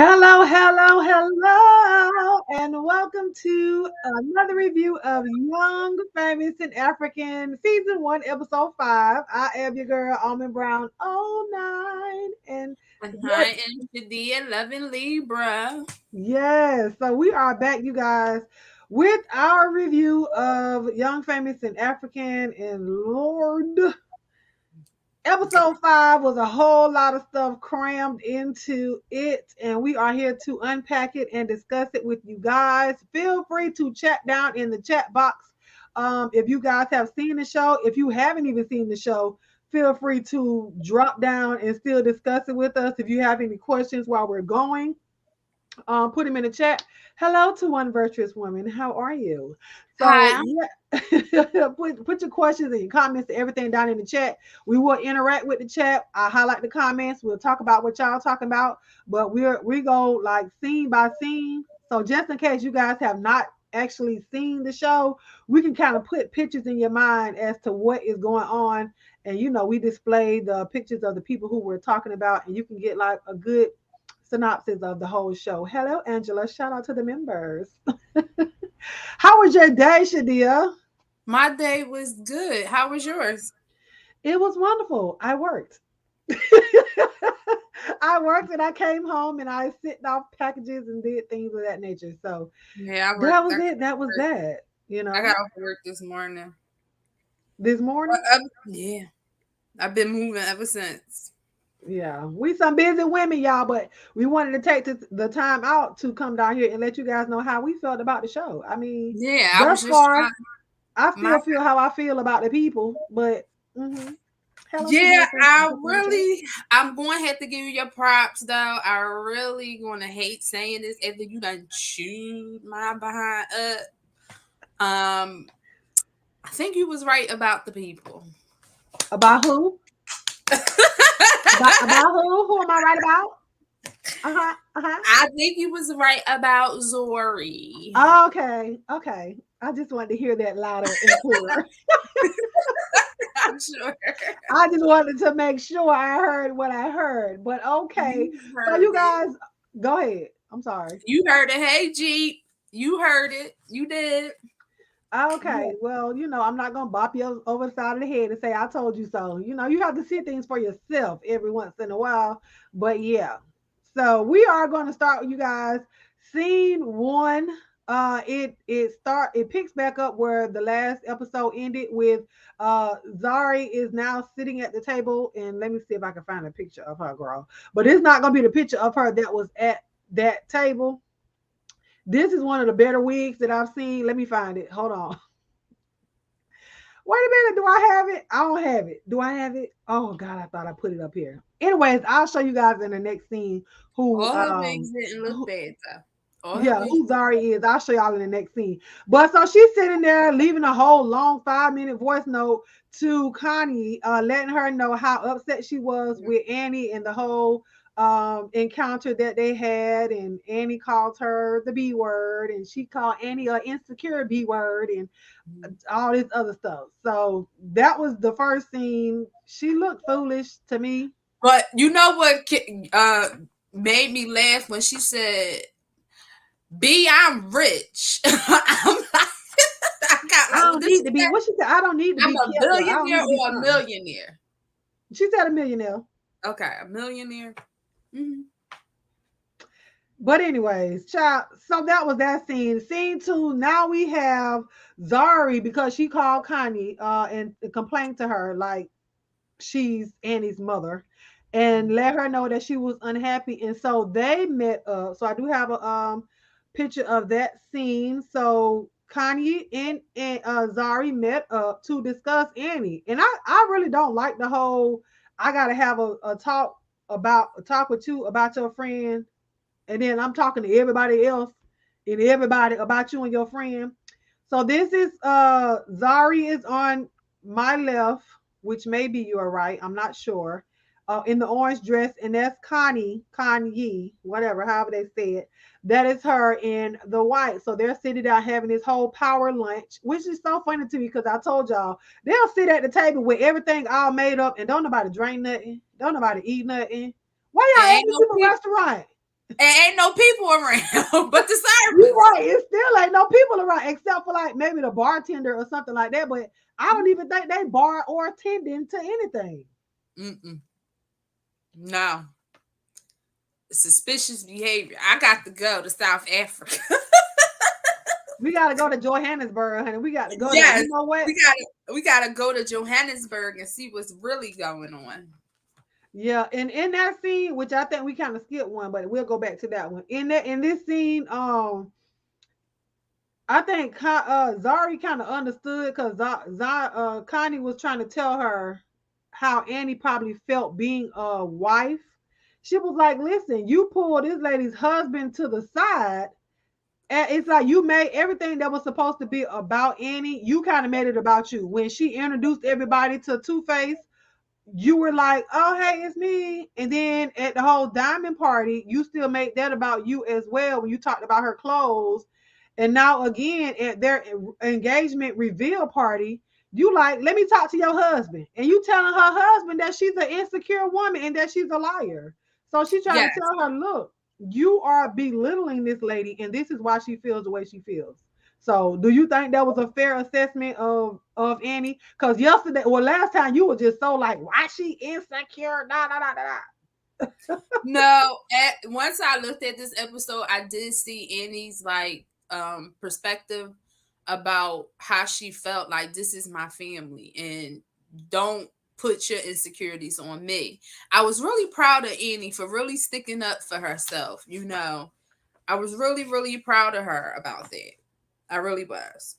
Hello, hello, hello, and welcome to another review of Young, Famous, and African Season 1, Episode 5. I am your girl, Almond Brown 09. And I am Nadia, loving Libra. yes, so we are back, you guys, with our review of Young, Famous, and African. And Lord, Episode 5 was a whole lot of stuff crammed into it, and we are here to unpack it and discuss it with you guys. Feel free to chat down in the chat box. If you guys have seen the show, if you haven't even seen the show, feel free to drop down and still discuss it with us. If you have any questions while we're going, put them in the chat. Hello to one virtuous woman. How are you? So Hi. yeah, put your questions and your comments and everything down in the chat. We will interact with the chat. I highlight the comments. We'll talk about what y'all talking about, but we go like scene by scene. So just in case you guys have not actually seen the show, we can kind of put pictures in your mind as to what is going on. And we display the pictures of the people who we're talking about, and you can get like a good synopsis of the whole show. Hello, Angela. Shout out to the members. How was your day, Shadia? My day was good. How was yours? It was wonderful. I worked. I worked and I came home and I sent off packages and did things of that nature. So Yeah, I that worked. was it. That was that. I got off work this morning. This morning. Yeah, I've been moving ever since. Yeah, we some busy women, y'all, but we wanted to take the time out to come down here and let you guys know how we felt about the show. I mean, Yeah, I thus was just far, trying. I My still feel how I feel about the people, but hello to yeah, more I'm going to have to give you your props though. I really going to hate saying this after you done chewed my behind up. I think you was right about the people. About who? About who? Who am I right about? I think you was right about Zori. Okay, okay. I just wanted to hear that louder and clearer. I'm sure. I just wanted to make sure I heard what I heard. But okay. You So heard you it. guys go ahead. I'm sorry. You heard it. Hey, Jeep. You heard it. You did. Yeah. Okay. Well, I'm not gonna bop you over the side of the head and say I told you so. You have to see things for yourself every once in a while. But yeah. So we are gonna start with you guys. Scene one. It picks back up where the last episode ended with Zari is now sitting at the table, and let me see if I can find a picture of her, girl. But it's not gonna be the picture of her that was at that table. This is one of the better wigs that I've seen. Let me find it. Hold on. Wait a minute, do I have it? I don't have it. Do I have it? Oh God, I thought I put it up here. Anyways, I'll show you guys in the next scene who All her wigs didn't look bad though. All her yeah, wigs. who Zari is. I'll show y'all in the next scene. But so she's sitting there leaving a whole long 5-minute voice note to Connie, letting her know how upset she was with Annie and the whole encounter that they had. And Annie called her the B word, and she called Annie an insecure B word, and all this other stuff. So that was the first scene. She looked foolish to me. But you know what made me laugh when she said, "B, I'm rich." I'm like, I got I like, well, don't this need is to be. What she said? I don't need to I'm be a Kepler. I don't need billionaire to be or a something. millionaire. She said a millionaire. Okay, a millionaire. Mm-hmm. But anyways, child. So that was that scene. Scene two. Now we have Zari because she called Connie and complained to her like she's Annie's mother, and let her know that she was unhappy. And so they met up. So I do have a picture of that scene. So Connie and Zari met up to discuss Annie. And I really don't like the whole I gotta have a talk about a talk with you about your friend, and then I'm talking to everybody else and everybody about you and your friend. So this is Zari is on my left, which maybe you are right. I'm not sure. In the orange dress, and that's Connie, whatever, however they say it. That is her in the white. So they're sitting down having this whole power lunch, which is so funny to me because I told y'all they'll sit at the table with everything all made up and don't nobody drink nothing, don't nobody eat nothing. Why And y'all at ain't this no people people, restaurant? and ain't no people around, but the You servers. right. It still ain't no people around except for like maybe the bartender or something like that. But I don't even think they bar or attending to anything. Mm-mm. No, suspicious behavior. I got to go to South Africa. We gotta go to Johannesburg, honey. We got to go there. Yes, You know what? we gotta go to Johannesburg and see what's really going on. Yeah, and in that scene, which I think we kind of skipped one, but we'll go back to that one. In this scene, I think Zari kind of understood because Connie was trying to tell her how Annie probably felt being a wife. She was like, "Listen, you pulled this lady's husband to the side, and it's like you made everything that was supposed to be about Annie. You kind of made it about you. When she introduced everybody to Two Face, you were like, oh, hey, it's me. And then at the whole diamond party, you still made that about you as well when you talked about her clothes. And now again at their engagement reveal party, you like, let me talk to your husband. And you telling her husband that she's an insecure woman and that she's a liar. So she trying to Yes. tell her, look, you are belittling this lady, and this is why she feels the way she feels. So, do you think that was a fair assessment of Annie? Because yesterday, well, last time you were just so like, why she insecure? Da da da da. No, once I looked at this episode, I did see Annie's like perspective about how she felt like this is my family and don't put your insecurities on me. I was really proud of Annie for really sticking up for herself, you know. I was really, really proud of her about that. I really was.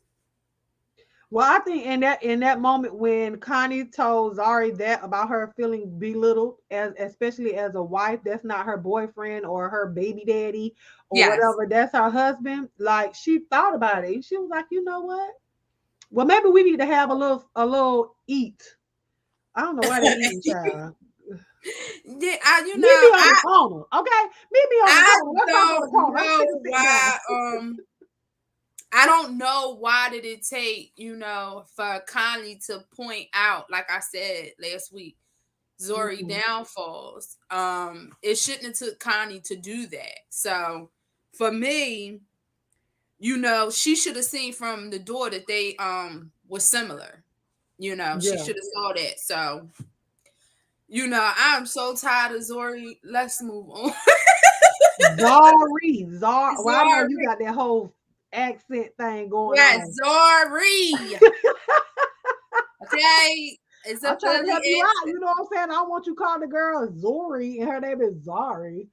Well, I think in that moment when Connie told Zari that about her feeling belittled, as especially as a wife, that's not her boyfriend or her baby daddy or Yes. whatever, that's her husband. Like she thought about it, and she was like, you know what? Well, maybe we need to have a little eat. I don't know why they eating, child. Yeah, Meet me on the corner, okay? Meet me on the I corner. Let's talk on the don't corner. I'm sick know of sitting down. why I don't know why did it take, for Connie to point out, like I said last week, Zori Mhm. downfalls. It shouldn't have took Connie to do that. So for me, she should have seen from the door that they was similar. She Yeah. should have saw that. So, I'm so tired of Zori. Let's move on. Zari. Well, I know you Zori. got that whole accent thing going Yes, on. Zori. Okay. It's a I'm trying to Philly help you out. accent. You know what I'm saying? I don't want you to call the girl Zori and her name is Zari.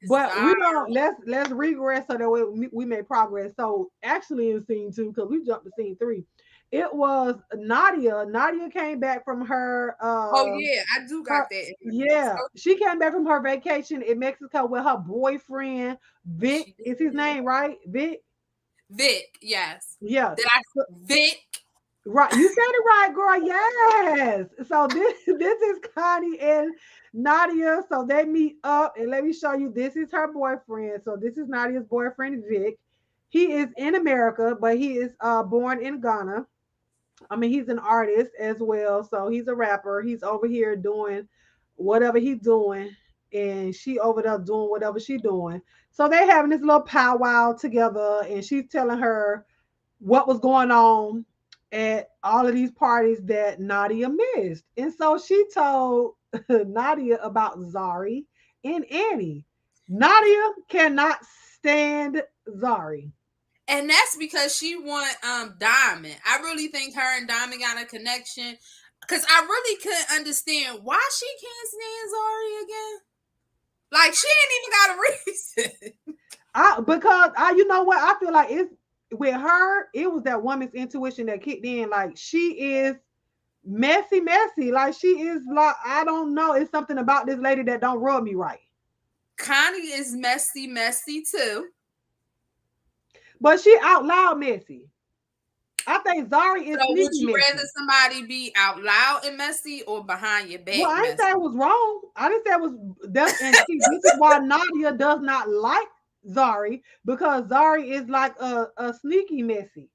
But we Zari. don't let's regress so that we may progress. So actually in scene two, because we jumped to scene three. It was Nadia. Nadia came back from her Oh yeah, I do got that in my notes. yeah, she came back from her vacation in Mexico with her boyfriend Vic. She Is his did. name right? Vic. Vic, yes. Yeah. Did I Vic? Right, you said it right, girl. Yes. So this is Connie and Nadia. So they meet up, and let me show you. This is her boyfriend. So this is Nadia's boyfriend, Vic. He is in America, but he is born in Ghana. I mean, he's an artist as well. So he's a rapper. He's over here doing whatever he's doing, and she over there doing whatever she doing. So they having this little powwow together, and she's telling her what was going on at all of these parties that Nadia missed. And so she told Nadia about Zari and Annie. Nadia cannot stand Zari. And that's because she want Diamond. I really think her and Diamond got a connection. Cause I really couldn't understand why she can't stand Zari again. Like she ain't even got a reason. Because you know what, I feel like it's with her, it was that woman's intuition that kicked in. Like she is messy. Like she is like, I don't know. It's something about this lady that don't rub me right. Connie is messy too. But she out loud messy. I think Zari is So would sneaky you rather messy. somebody be out loud and messy or behind your Well, back I didn't messy? say it was wrong. I didn't say it was that's and see, this is why Nadia does not like Zari, because Zari is like a sneaky messy.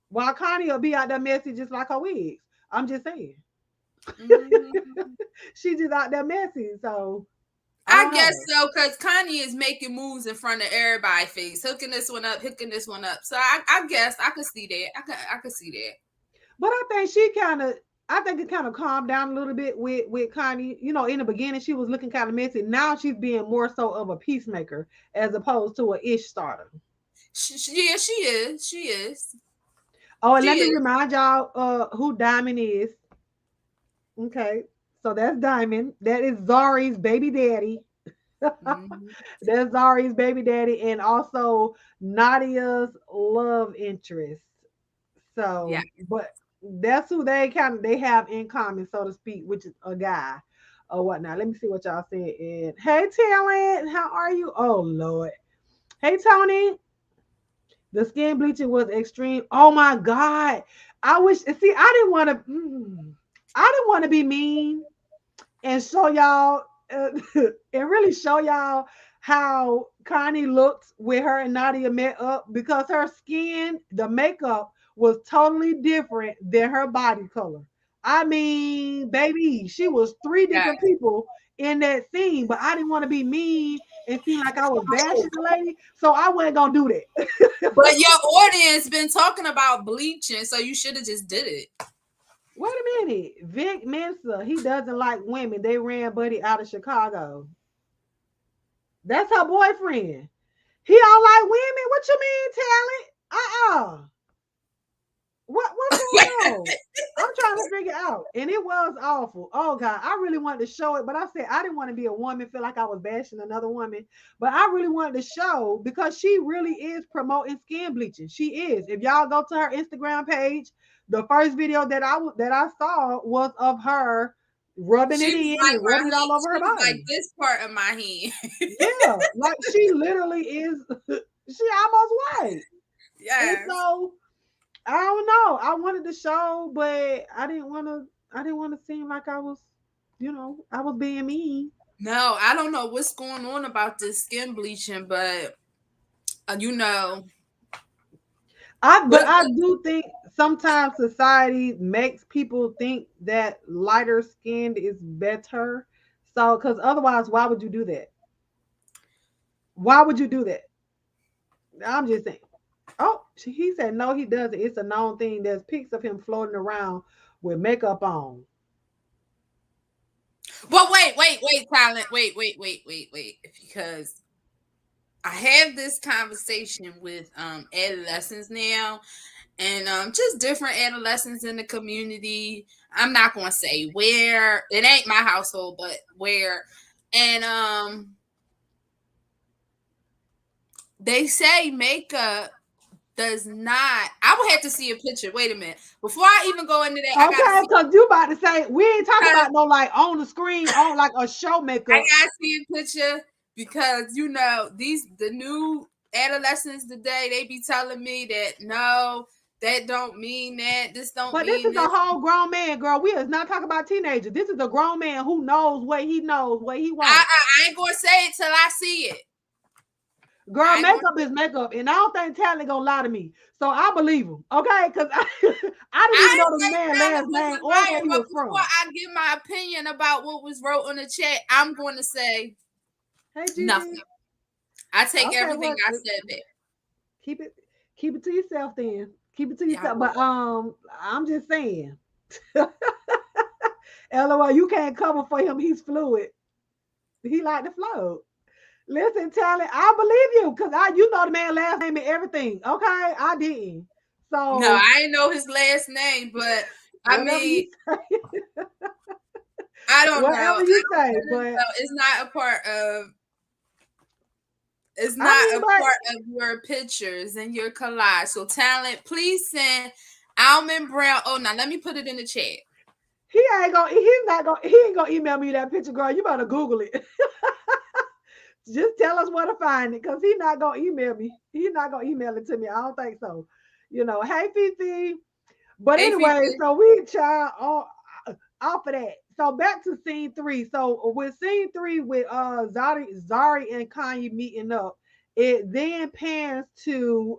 While Connie will be out there messy just like her wigs. I'm just saying. Mm, She just out there messy. So I I don't guess know. so, because Connie is making moves in front of everybody's face, hooking this one up, hooking this one up. So I guess I could see that. I could see that. But I think I think it kind of calmed down a little bit with Connie. You know, in the beginning she was looking kind of messy. Now she's being more so of a peacemaker as opposed to a ish starter. Yeah, she is. She is. Oh, and She let me is. remind y'all who Diamond is. Okay. So that's Diamond. That is Zari's baby daddy. Mhm. That's Zari's baby daddy and also Nadia's love interest. Yeah. So, but that's who they have in common, so to speak, which is a guy or whatnot. Let me see what y'all said. And hey, Talent, how are you? Oh Lord. Hey, Tony. The skin bleaching was extreme. Oh my God. I wish. See, I didn't want to. I didn't want to be mean and show y'all and really show y'all how Connie looked with her and Nadia met up, because her skin, the makeup was totally different than her body color. I mean, baby, she was three Yeah. different people in that scene, but I didn't want to be mean and seem like I was bashing the lady, so I wasn't gonna do that. But your audience been talking about bleaching, so you should have just did it. Wait a minute, Vic Mensa, he doesn't like women. They ran Buddy out of Chicago. That's her boyfriend. He don't like women. What you mean, Talent? What's going on? I'm trying to figure out. And it was awful. Oh God. I really wanted to show it, but I said I didn't want to be a woman, feel like I was bashing another woman. But I really wanted to show, because she really is promoting skin bleaching. She is. If y'all go to her Instagram page, the first video that I saw was of her rubbing She it was in like and rubbing it all over her she was like body. this part of my hand. Yeah, like she literally is. She almost white. And Yes. so I don't know. I wanted to show, but I didn't want to. I didn't want to seem like I was, I was being mean. No, I don't know what's going on about this skin bleaching, but you know, But what I do think sometimes society makes people think that lighter skinned is better. So, because otherwise, why would you do that? Why would you do that? I'm just saying. Oh, he said no, he doesn't. It's a known thing. There's pics of him floating around with makeup on. well, wait, talent. Wait. Because I have this conversation with adolescents now, and just different adolescents in the community. I'm not gonna say where. It ain't my household, but where. And they say makeup does not. I would have to see a picture. Wait a minute. Before I even go into that, I gotta Okay, see. because you about to say we ain't talking Because about no like on the screen on like a show I makeup. gotta see a picture because the new adolescents today, they be telling me that no, that don't mean that. This don't But this mean is a this. whole grown man, girl. We is not talking about teenagers. This is a grown man who knows, what he wants. I ain't gonna say it till I see it. Girl, I ain't gonna. makeup is makeup, and I don't think Talent gonna lie to me. So I believe him, okay? Because I didn't even I know didn't the say man Tyler last was name a or where liar, he but was before from. I give my opinion about what was wrote on the chat, I'm going to say Hey, Gigi. nothing. I take Okay, everything well, I said back. keep it keep it to yourself then. Keep it to Yeah, I yourself. But will. I'm just saying. LOL, you can't cover for him. He's fluid. He like to float. Listen, Talent, I believe you because you know the man last name and everything. Okay, I didn't. No, So I ain't know his last name, but I whatever mean, you say, I don't know. whatever you say, but It's not a part of. It's I not mean, a but part of your pictures and your collage. So, Talent, please send Almond Brown. Oh, now let me put it in the chat. he ain't gonna email me that picture, girl. You better Google it. Just tell us where to find it, because he not gonna email me. He's not gonna email it to me. I don't think so. Hey Fifi. But Hey, anyway, Fifi. so we child off of that. So back to scene three. So with scene three with Zari and Connie meeting up, it then pans to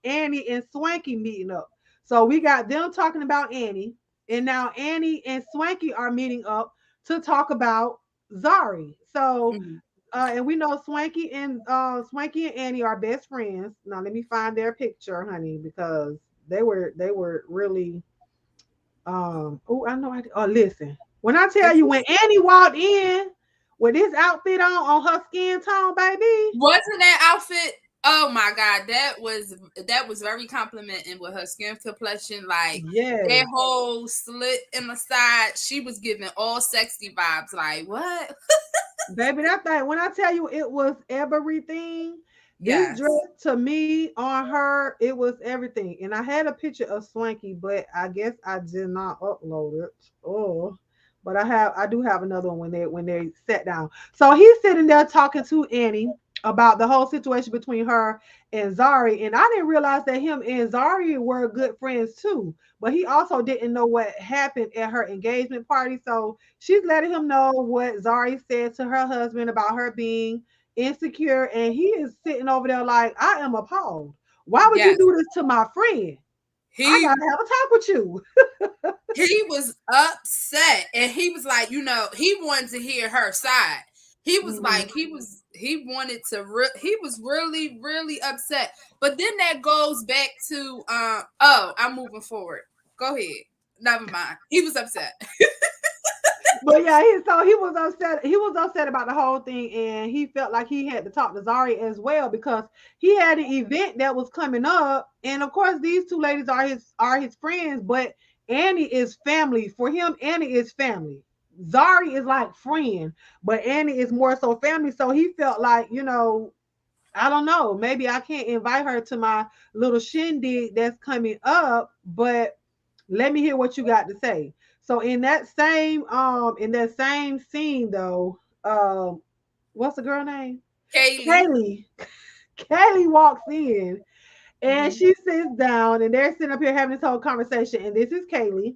Annie and Swanky meeting up. So we got them talking about Annie, and now Annie and Swanky are meeting up to talk about Zari. So Mhm. and we know Swanky and Annie are best friends. Now let me find their picture, honey, because they were really oh, I know. Oh, listen. When I tell you, when Annie walked in with this outfit on her skin tone, baby. Wasn't that outfit? Oh my god, that was very complimenting with her skin complexion, like that Yes, whole slit in the side. She was giving all sexy vibes. Like what? baby. That thing. When I tell you, it was everything. This dress Yes. to me on her, it was everything. And I had a picture of Swanky, but I guess I did not upload it. Oh, but I do have another one when they sat down. So he's sitting there talking to Annie about the whole situation between her and Zari, and I didn't realize that him and Zari were good friends too. But he also didn't know what happened at her engagement party. So she's letting him know what Zari said to her husband about her being insecure, and he is sitting over there like, I am appalled. Why would you Yes. do this to my friend? I He gotta have a talk with you. he was upset and he was like, he wanted to hear her side. He was Mhm. like, he wanted to he was really, really upset. But then that goes back to oh, I'm moving forward. Go ahead. Never mind. He was upset. But yeah, so he was upset. He was upset about the whole thing, and he felt like he had to talk to Zari as well because he had an event that was coming up, and of course these two ladies are his friends, but Annie is family for him. Annie is family. Zari is like friend, but Annie is more so family. So he felt like, I don't know, maybe I can't invite her to my little shindig that's coming up, but let me hear what you got to say. So in that same scene though, what's the girl name? Kaylee. Kaylee. Kaylee walks in and Mhm. she sits down and they're sitting up here having this whole conversation. And this is Kaylee.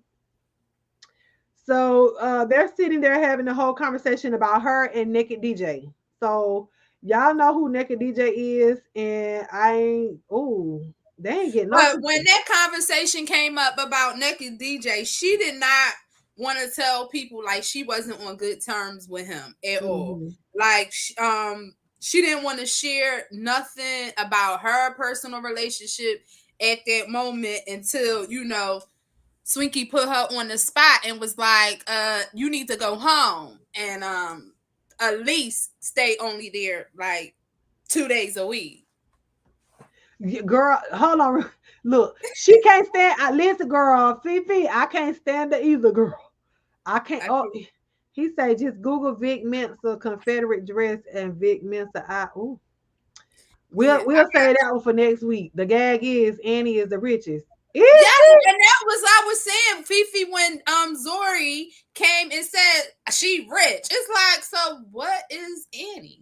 So they're sitting there having the whole conversation about her and Naked DJ. So y'all know who Naked DJ is, and I ain't. Oh, they ain't getting no But when picture. that conversation came up about Naked DJ, she did not want to tell people like she wasn't on good terms with him at all. Mhm. Like she didn't want to share nothing about her personal relationship at that moment until Swinky put her on the spot and was like, you need to go home and at least stay only there like 2 days a week. Girl, hold on. Look, she can't stand. Listen, girl, Fifi, I can't stand her either, girl. I can't. I Oh, can't. he said just Google Vic Mensa Confederate dress and Vic Mensa. Ooh. Yeah. We'll say that one for next week. The gag is Annie is the richest. Is Yes, she? and that was I was saying, Fifi, when Zori came and said she rich. It's like, so what is Annie?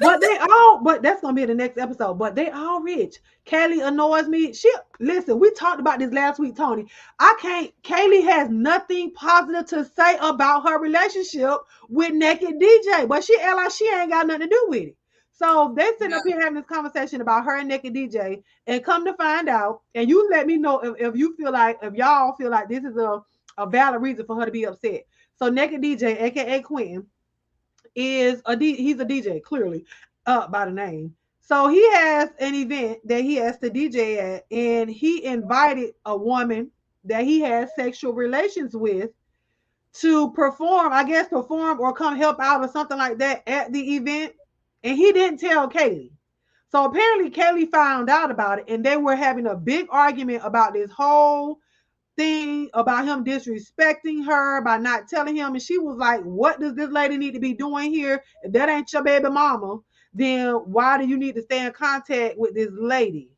But that's gonna be in the next episode. But they all rich. Kaylee annoys me. She listen, we talked about this last week, Tony. I can't Kaylee has nothing positive to say about her relationship with Naked DJ, but she act like she ain't got nothing to do with it. So they sitting No, up here having this conversation about her and Naked DJ, and come to find out, and you let me know if you feel like if y'all feel like this is a valid reason for her to be upset. So Naked DJ, aka Quentin, he's a DJ clearly by the name. So he has an event that he has to DJ at, and he invited a woman that he has sexual relations with to perform, I guess perform or come help out or something like that at the event. And he didn't tell Kaylee. So apparently Kaylee found out about it, and they were having a big argument about this whole thing about him disrespecting her by not telling him. And she was like, what does this lady need to be doing here? If that ain't your baby mama, then why do you need to stay in contact with this lady?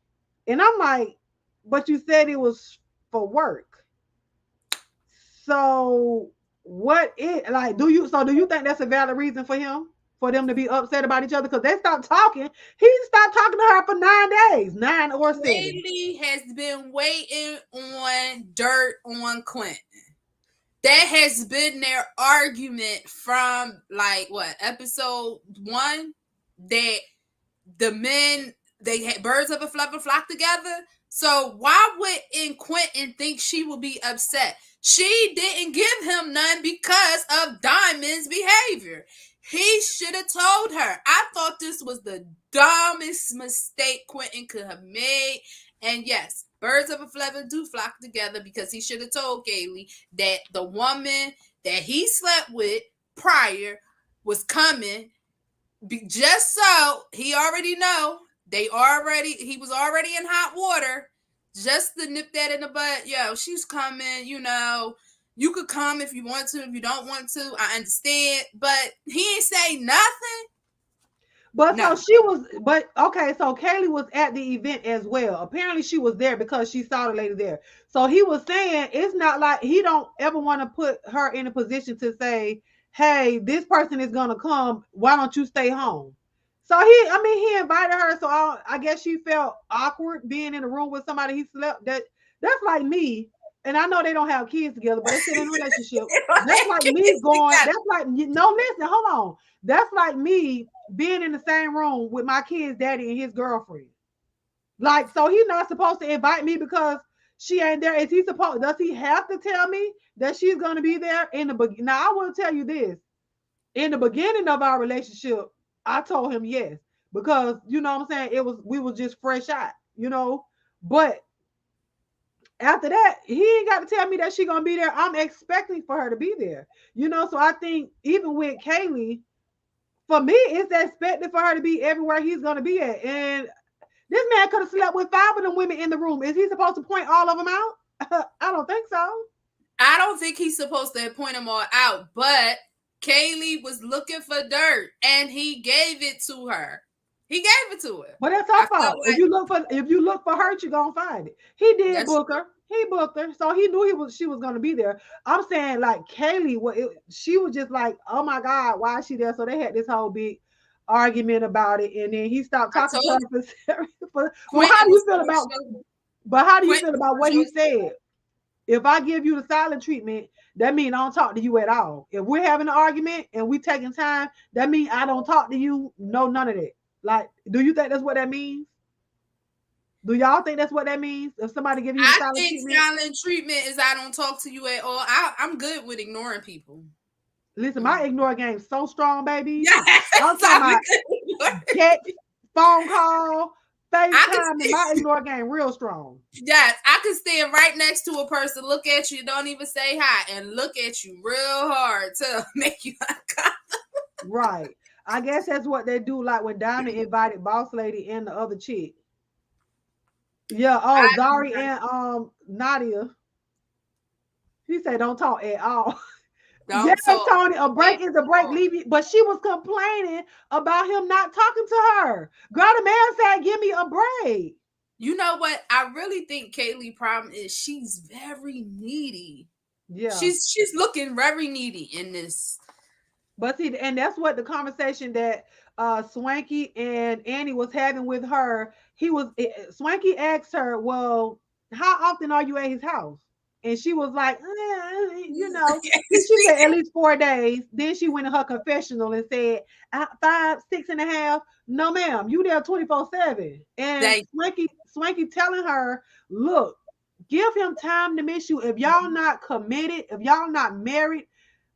And I'm like, but you said it was for work. So what it like do you think that's a valid reason for him? For them to be upset about each other? Because they stopped talking. He stopped talking to her for 9 days, 9 or 7. Kaylee has been waiting on dirt on Quentin. That has been their argument from like what episode 1, that the men they had birds of a feather flock together. So why would Quentin think she would be upset? She didn't give him none because of Diamond's behavior. He should have told her. I thought this was the dumbest mistake Quentin could have made. And yes, birds of a feather do flock together, because he should have told Kaylee that the woman that he slept with prior was coming, just so he already know he was already in hot water, just to nip that in the bud. Yo, she's coming, you could come if you want to, if you don't want to, I understand, but he ain't say nothing. But No. so she was, but okay, so Kaylee was at the event as well. Apparently she was there because she saw the lady there. So he was saying it's not like he don't ever want to put her in a position to say, hey, this person is gonna come. Why don't you stay home? So he invited her. So I guess she felt awkward being in a room with somebody he slept. That's like me. And I know they don't have kids together, but they're still in a relationship. That's like me going. That's like no, listen, hold on. That's like me being in the same room with my kid's daddy and his girlfriend. Like, so he's not supposed to invite me because she ain't there. Is he supposed? Does he have to tell me that she's going to be there in the beginning? Now, I will tell you this: in the beginning of our relationship, I told him yes because you know what I'm saying. We was just fresh out. But after that, he ain't got to tell me that she gonna be there. I'm expecting for her to be there. So I think even with Kaylee, for me, it's expected for her to be everywhere he's going to be at. And this man could have slept with 5 of them women in the room. Is he supposed to point all of them out? I don't think so. I don't think he's supposed to point them all out, but Kaylee was looking for dirt and he gave it to her. He gave it to her. But that's her fault. Like, if you look for hurt, you're gonna find it. He did book her. He booked her, so he knew she was gonna be there. I'm saying like Kaylee, she was just like, oh my god, why is she there? So they had this whole big argument about it, and then he stopped talking to her well, how do you feel about? But how do you feel about what he said? If I give you the silent treatment, that means I don't talk to you at all. If we're having an argument and we taking time, that means I don't talk to you. No, none of that. Like, do you think that's what that means? Do y'all think that's what that means? If somebody give you silent treatment? Silent treatment is I don't talk to you at all. I'm good with ignoring people. Listen, my ignore game is so strong, baby. Yes, I'm talking about text, phone call, FaceTime, and my ignore game real strong. Yes, I can stand right next to a person, look at you, don't even say hi, and look at you real hard to make you uncomfortable. Right. I guess that's what they do, like when Diamond invited Boss Lady and the other chick. Yeah, Zari and Nadia. He said don't talk at all. Don't Yes, talk Tony, a back break is a and break. forth. Leave you. But she was complaining about him not talking to her. Girl, the man said, "Give me a break." You know what? I really think Kaylee' problem is she's very needy. Yeah. She's looking very needy in this. But see, and that's what the conversation that Swanky and Annie was having with her. Swanky asked her, "Well, how often are you at his house?" And she was like, "You know." She said at least 4 days. Then she went in her confessional and said, "5, 6.5." No, ma'am, you there 24/7. And Thank Swanky telling her, "Look, give him time to miss you. If y'all not committed, if y'all not married,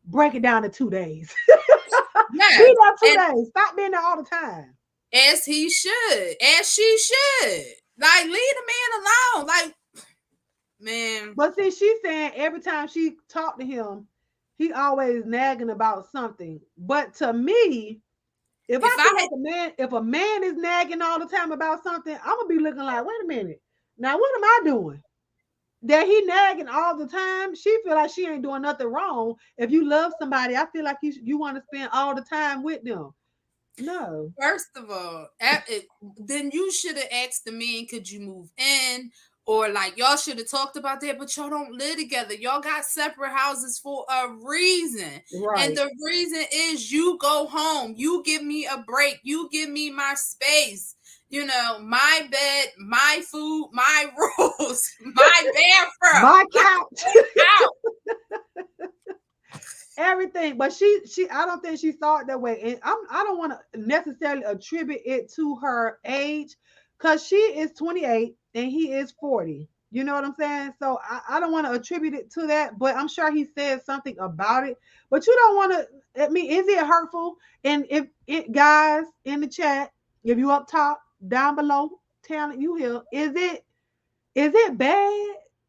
break it down to 2 days." Be yes, there two and days. Stop being there all the time. as he should, as she should. Like leave the man alone. Like man, But see, she's saying every time she talked to him, he always nagging about something. But to me, if if I I feel had like if a man is nagging all the time about something, I'm gonna be looking like, wait a minute, now what am I doing? That he nagging all the time, she feel like she ain't doing nothing wrong. If you love somebody, I feel like you want to spend all the time with them. No, First of all, then you should have asked the man, could you move in? Or like y'all should have talked about that, but y'all don't live together. Y'all got separate houses for a reason. And right. the reason is you go home, you give me a break, you give me my space. You know, my bed, my food, my rules, my bathroom, My my couch. house. Everything. But she I don't think she saw it that way. And I don't want to necessarily attribute it to her age, because she is 28 and he is 40. You know what I'm saying? So I don't want to attribute it to that, but I'm sure he said something about it. But you don't want to, I mean, is it hurtful? And if it, guys in the chat, if you up top, down below, talent you here, is it bad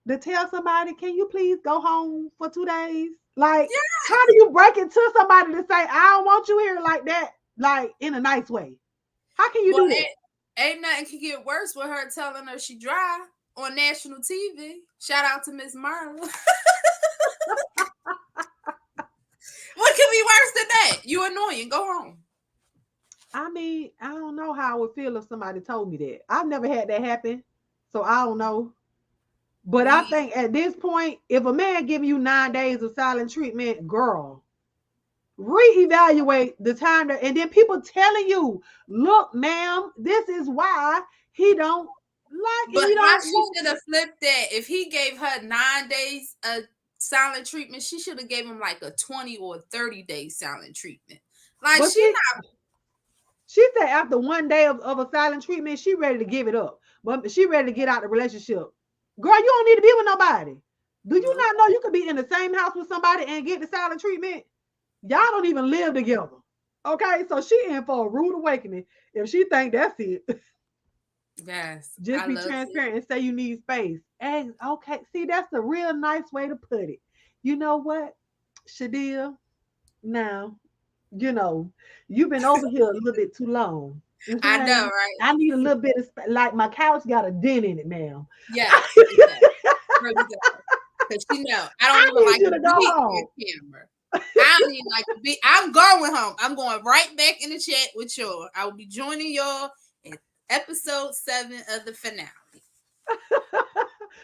to tell somebody, can you please go home for 2 days? Like, how do you break it to somebody to say, I don't want you here like that, like in a nice way? How can you Well, do that? ain't nothing can get worse with her telling her she dry on national TV. Shout out to Miss Marla. What could be worse than that? You annoying. Go home. I mean, I don't know how I would feel if somebody told me that. I've never had that happen, so I don't know. But I Me. think at this point, if a man giving you 9 days of silent treatment, girl, reevaluate the time that, and then people telling you, look, ma'am, this is why he don't But he how don't she want should you. have flipped that? If he gave her 9 days of silent treatment, she should have gave him like a 20 or 30-day silent treatment. Like But she see, not. she said after one day of a silent treatment, she ready to give it up. But she ready to get out the relationship. Girl, you don't need to be with nobody. Do you Nope. not know you could be in the same house with somebody and get the silent treatment? Y'all don't even live together. Okay, so she in for a rude awakening if she think that's it. Yes, Just I be love it. transparent and say you need space. And okay, see, that's a real nice way to put it. You know what, Shadia? Now, you know, you've been over here a little bit too long. I know, Okay. right? I need a little bit of like my couch got a dent in it, ma'am. Yes, it does. Really does. Because you know, I don't I even need like you to to go be on home. camera. I don't even like to be. I'm going home. I'm going right back in the chat with y'all. I will be joining y'all in episode 7 of the finale.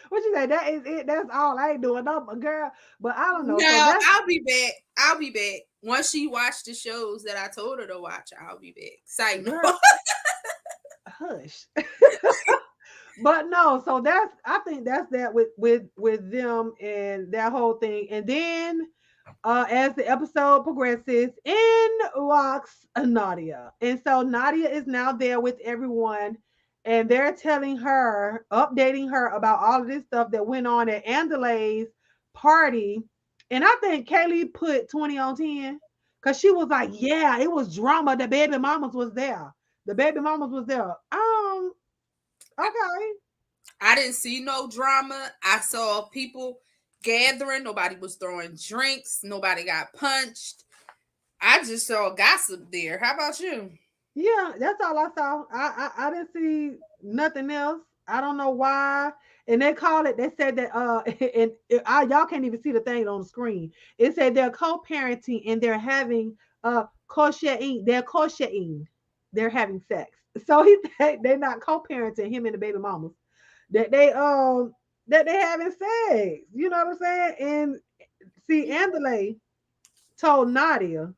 What you say? That is it. That's all. I ain't doing no, girl. But I don't know. So No, that's I'll be back. I'll be back. Once she watched the shows that I told her to watch, I'll be back. Side girl. note. Hush. But no, so that's, I think that's that with them and that whole thing. And then as the episode progresses, in walks Nadia. And so Nadia is now there with everyone, and they're telling her, updating her about all of this stuff that went on at Andile's party. And I think Kaylee put 20 on 10 because she was like, yeah, it was drama. The baby mamas was there. The baby mamas was there. Okay. I didn't see no drama. I saw people gathering. Nobody was throwing drinks. Nobody got punched. I just saw gossip there. How about you? Yeah, that's all I saw. I didn't see nothing else. I don't know why. and they call it. They said that and y'all can't even see the thing on the screen. It said they're co-parenting and they're having crocheting. They're crocheting. They're having sex. So they're not co-parenting him and the baby mamas. That they having sex. You know what I'm saying? And see, Andile told Nadia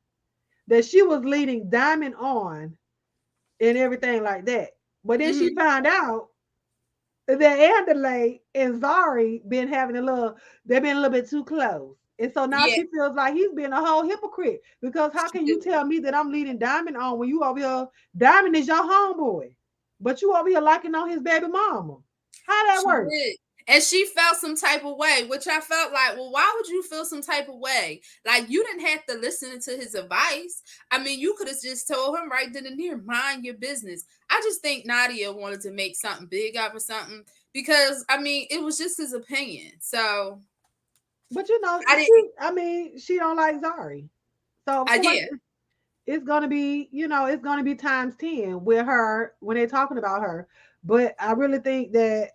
that she was leading Diamond on and everything like that. But then she Mm-hmm. found out that Andale and Zari been having they've been a little bit too close. And so now Yeah, she feels like he's being a whole hypocrite because how she can you did. tell me that I'm leading Diamond on when you over here, Diamond is your homeboy, but you over here liking on his baby mama? How that She work? did. And she felt some type of way, which I felt like, well, why would you feel some type of way? Like, you didn't have to listen to his advice. I mean, you could have just told him right then and there, mind your business. I just think Nadia wanted to make something big out of something because, I mean, it was just his opinion. So But you know, I didn't, she don't like Zari. So of I course did. it's gonna be, it's gonna be times 10 with her when they're talking about her. But I really think that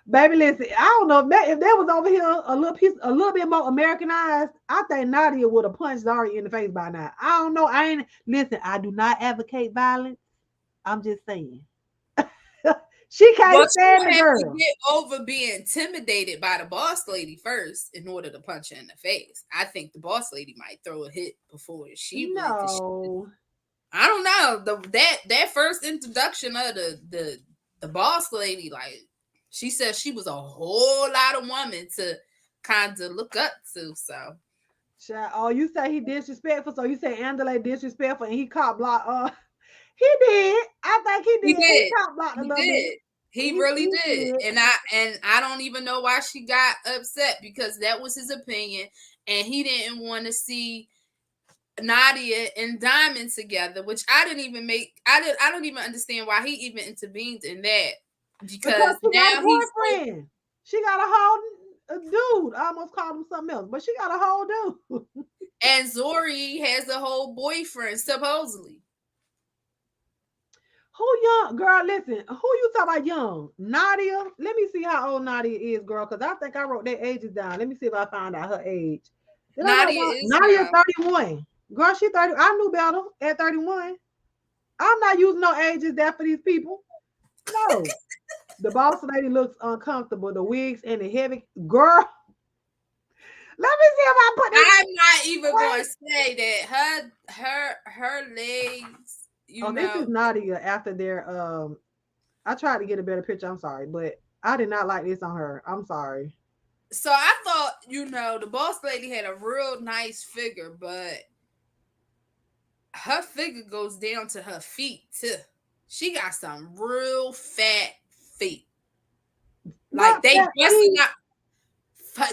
baby, listen, I don't know if there was over here a little bit more Americanized, I think Nadia would have punched Zari in the face by now. I don't know. I ain't listen, I do not advocate violence. I'm just saying. She can't But you stand the have to girl. get over being intimidated by the boss lady first in order to punch her in the face. I think the boss lady might throw a hit before she went to. No. I don't know that first introduction of the boss lady, like she said, she was a whole lot of woman to kind of look up to. So Oh, you say he disrespectful, so you say Andale disrespectful and he caught block. He did. I think he he did. He did, caught blocked a he little bit. did, he really He did, did. and I don't even know why she got upset because that was his opinion, and he didn't want to see Nadia and Diamond together, which I didn't even make. I don't even understand why he even intervened in that Because because she got a now he's so. boyfriend. She got a whole dude. I almost called him something else, but she got a whole dude. And Zori has a whole boyfriend, supposedly. Who young girl? Listen, who you talking about young? Nadia. Let me see how old Nadia is, girl, because I think I wrote their ages down. Let me see if I found out her age. Did I write Nadia down is Nadia young. 31? Girl, she 30. I knew better at 31. I'm not using no ages there for these people. No. The boss lady looks uncomfortable. The wigs and the heavy girl. Let me see if I put this. I'm not even going Wait. to say that her legs, Oh, this is Nadia after their I tried to get a better picture. I'm sorry, but I did not like this on her. I'm sorry. So I thought, the boss lady had a real nice figure, but her figure goes down to her feet too. She got some real fat feet. Like Not they that busting feet. out.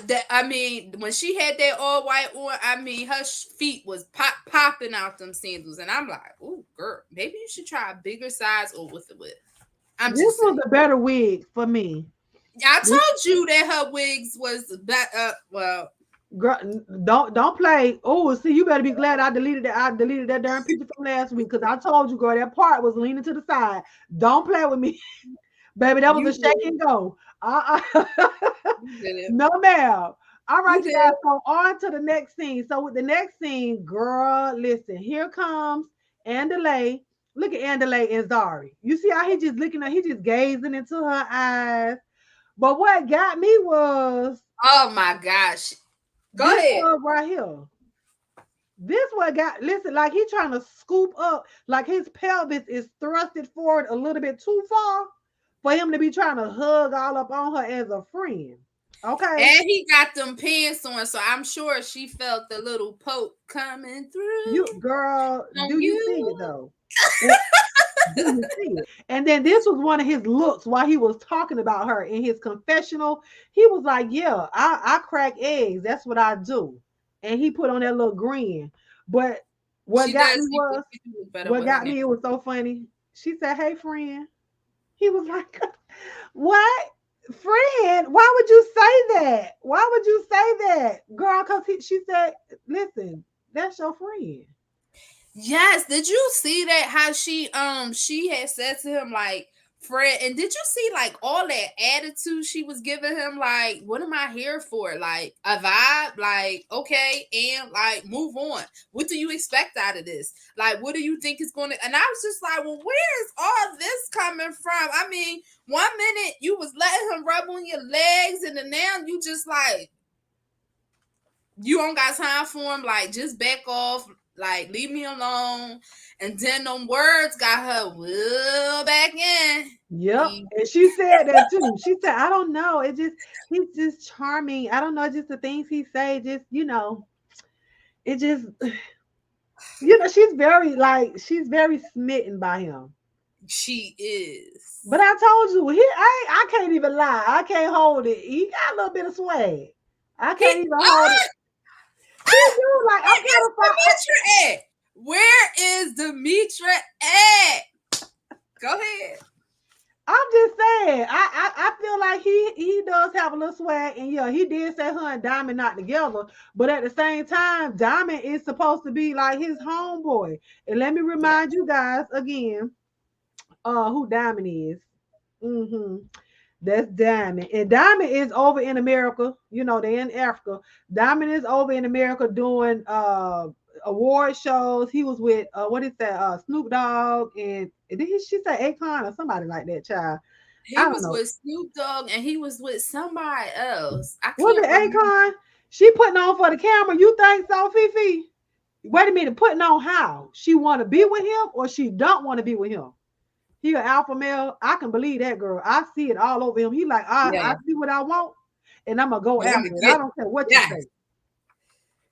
That, I mean, when she had that all white on, I mean, her feet was popping out them sandals, and I'm like, "Oh, girl, maybe you should try a bigger size or with the width." I'm This just was saying. a better wig for me. I This told you that her wigs was back up. Well, girl, don't play. Oh, see, you better be glad I deleted that. I deleted that darn picture from last week because I told you, girl, that part was leaning to the side. Don't play with me, baby. That was you a shake did, and go. you did, No, ma'am. All you right, you did. guys. So on to the next scene. So with the next scene, girl, listen. Here comes Andale. Look at Andale and Zari. You see how he just looking at? He just gazing into her eyes. But what got me was Oh my gosh! Go this ahead. one right here. This what got listen like he trying to scoop up, like his pelvis is thrusted forward a little bit too far for him to be trying to hug all up on her as a friend. Okay, And he got them pants on, so I'm sure she felt the little poke coming through you girl, on do you see you. it though? Do you see it? And then this was one of his looks while he was talking about her in his confessional. He was like, "Yeah, I crack eggs. That's what I do." And he put on that little grin. But what She got does me seem like was she do look better what with her got nails. me. It was so funny. She said, "Hey, friend." He was like, "What, friend? Why would you say that? Why would you say that, girl?" Because she said, "Listen, that's your friend." Yes, did you see that? How she had said to him like, Fred, and did you see like all that attitude she was giving him? Like, what am I here for? Like a vibe? Like, okay, and like move on. What do you expect out of this? Like, what do you think is going to? And I was just like, well, where is all this coming from? I mean, one minute you was letting him rub on your legs, and then now you just like you don't got time for him. Like, just back off. Like, leave me alone. And then them words got her well back in. Yep. And she said that too. She said, I don't know. He's just charming. I don't know, just the things he say, just, it just, she's very smitten by him. She is. But I told you, I can't even lie. I can't hold it. He got a little bit of swag. I can't even hold it. He do, like, I'm kind of Demetra at? Where is Demetra at? Go ahead. I'm just saying, I feel like he does have a little swag, and yeah, he did say her and Diamond not together, but at the same time, Diamond is supposed to be like his homeboy. And let me remind you guys again, who Diamond is. Mm-hmm. That's Diamond. And Diamond is over in America. They're in Africa. Diamond is over in America doing award shows. He was with what is that? Snoop Dogg, and she say Akon or somebody like that, child. He was with Snoop Dogg and he was with somebody else. I was can't it remember. Akon? She putting on for the camera. You think so, Fifi? Wait a minute, putting on how? She want to be with him or she don't want to be with him? He an alpha male. I can believe that, girl. I see it all over him. He like, I see what I want, and I'm gonna go after it. I don't care what you say.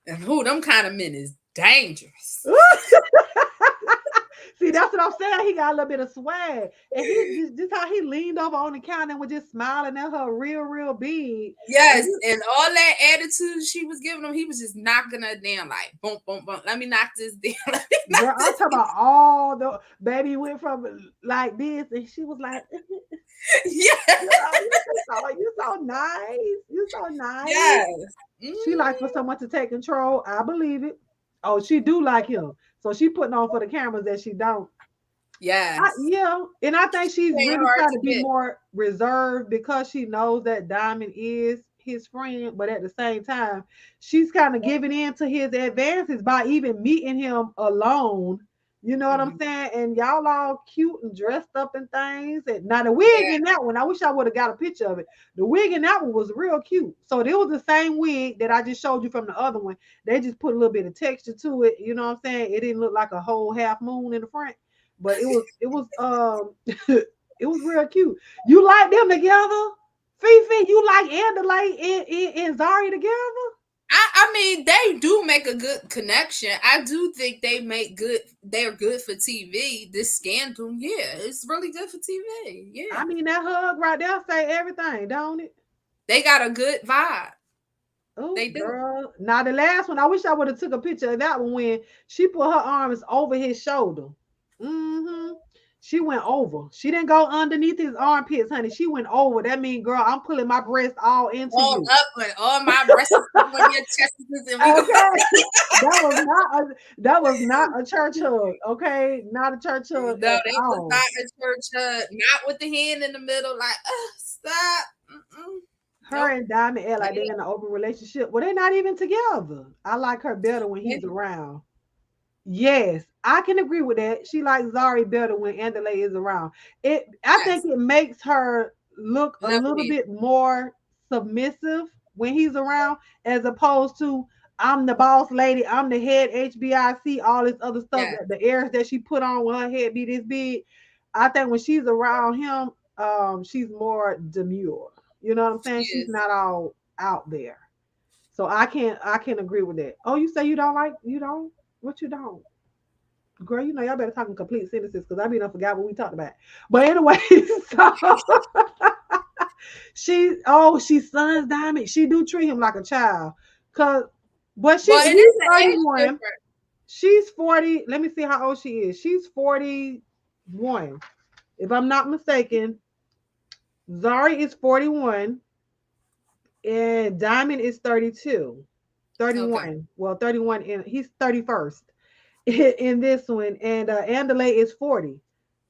And who them kind of men is dangerous. See, that's what I'm saying. He got a little bit of swag, and he just how he leaned over on the counter and was just smiling at her real big. Yes, and all that attitude she was giving him, he was just knocking her down like boom, boom, boom. Let me knock this down. Girl, I'm talking about all the baby went from like this, and she was like, "Yeah, you so nice, you so nice." Yes, she likes for someone to take control. I believe it. Oh, she do like him, so she putting on for the cameras that she don't. Yes, yeah, and I think she's really trying to be more reserved because she knows that Diamond is his friend, but at the same time, she's kind of giving in to his advances by even meeting him alone. You know what I'm saying? And y'all all cute and dressed up and things. And now the wig in that one, I wish I would have got a picture of it. The wig in that one was real cute. So it was the same wig that I just showed you from the other one. They just put a little bit of texture to it. You know what I'm saying? It didn't look like a whole half moon in the front, but it was it was real cute. You like them together? Fifi, you like Andile and Zari together? I mean, they do make a good connection. I do think they're good for TV. This scandal, yeah, it's really good for TV. Yeah. I mean, that hug right there say everything, don't it? They got a good vibe. Oh, girl. Now the last one, I wish I would have took a picture of that one when she put her arms over his shoulder. Mm-hmm. She went over. She didn't go underneath his armpits, honey. She went over. That means, girl, I'm pulling my breast all into all you. Up with all my breasts on your chest, and we okay. that was not a church hug. Okay, not a church hug. No, that was not a church hug. Not with the hand in the middle. Like, stop. Her and Diamond act like they're in an open relationship. Well, they're not even together. I like her better when he's around. Yes, I can agree with that. She likes Zari better when Andile is around. I think it makes her look a little bit more submissive when he's around, as opposed to I'm the boss lady, I'm the head HBIC, all this other stuff, the airs that she put on when her head be this big. I think when she's around him, she's more demure. You know what I'm saying? She's not all out there. So I can agree with that. Oh, you say you don't? What you don't? Girl, y'all better talk in complete sentences because I mean I forgot what we talked about. But anyway, so she's son's Diamond. She do treat him like a child. But he's 31. She's 40. Let me see how old she is. She's 41. If I'm not mistaken, Zari is 41 and Diamond is 32. 31. Okay. Well, 31 and he's 31st in this one, and Andile is 40.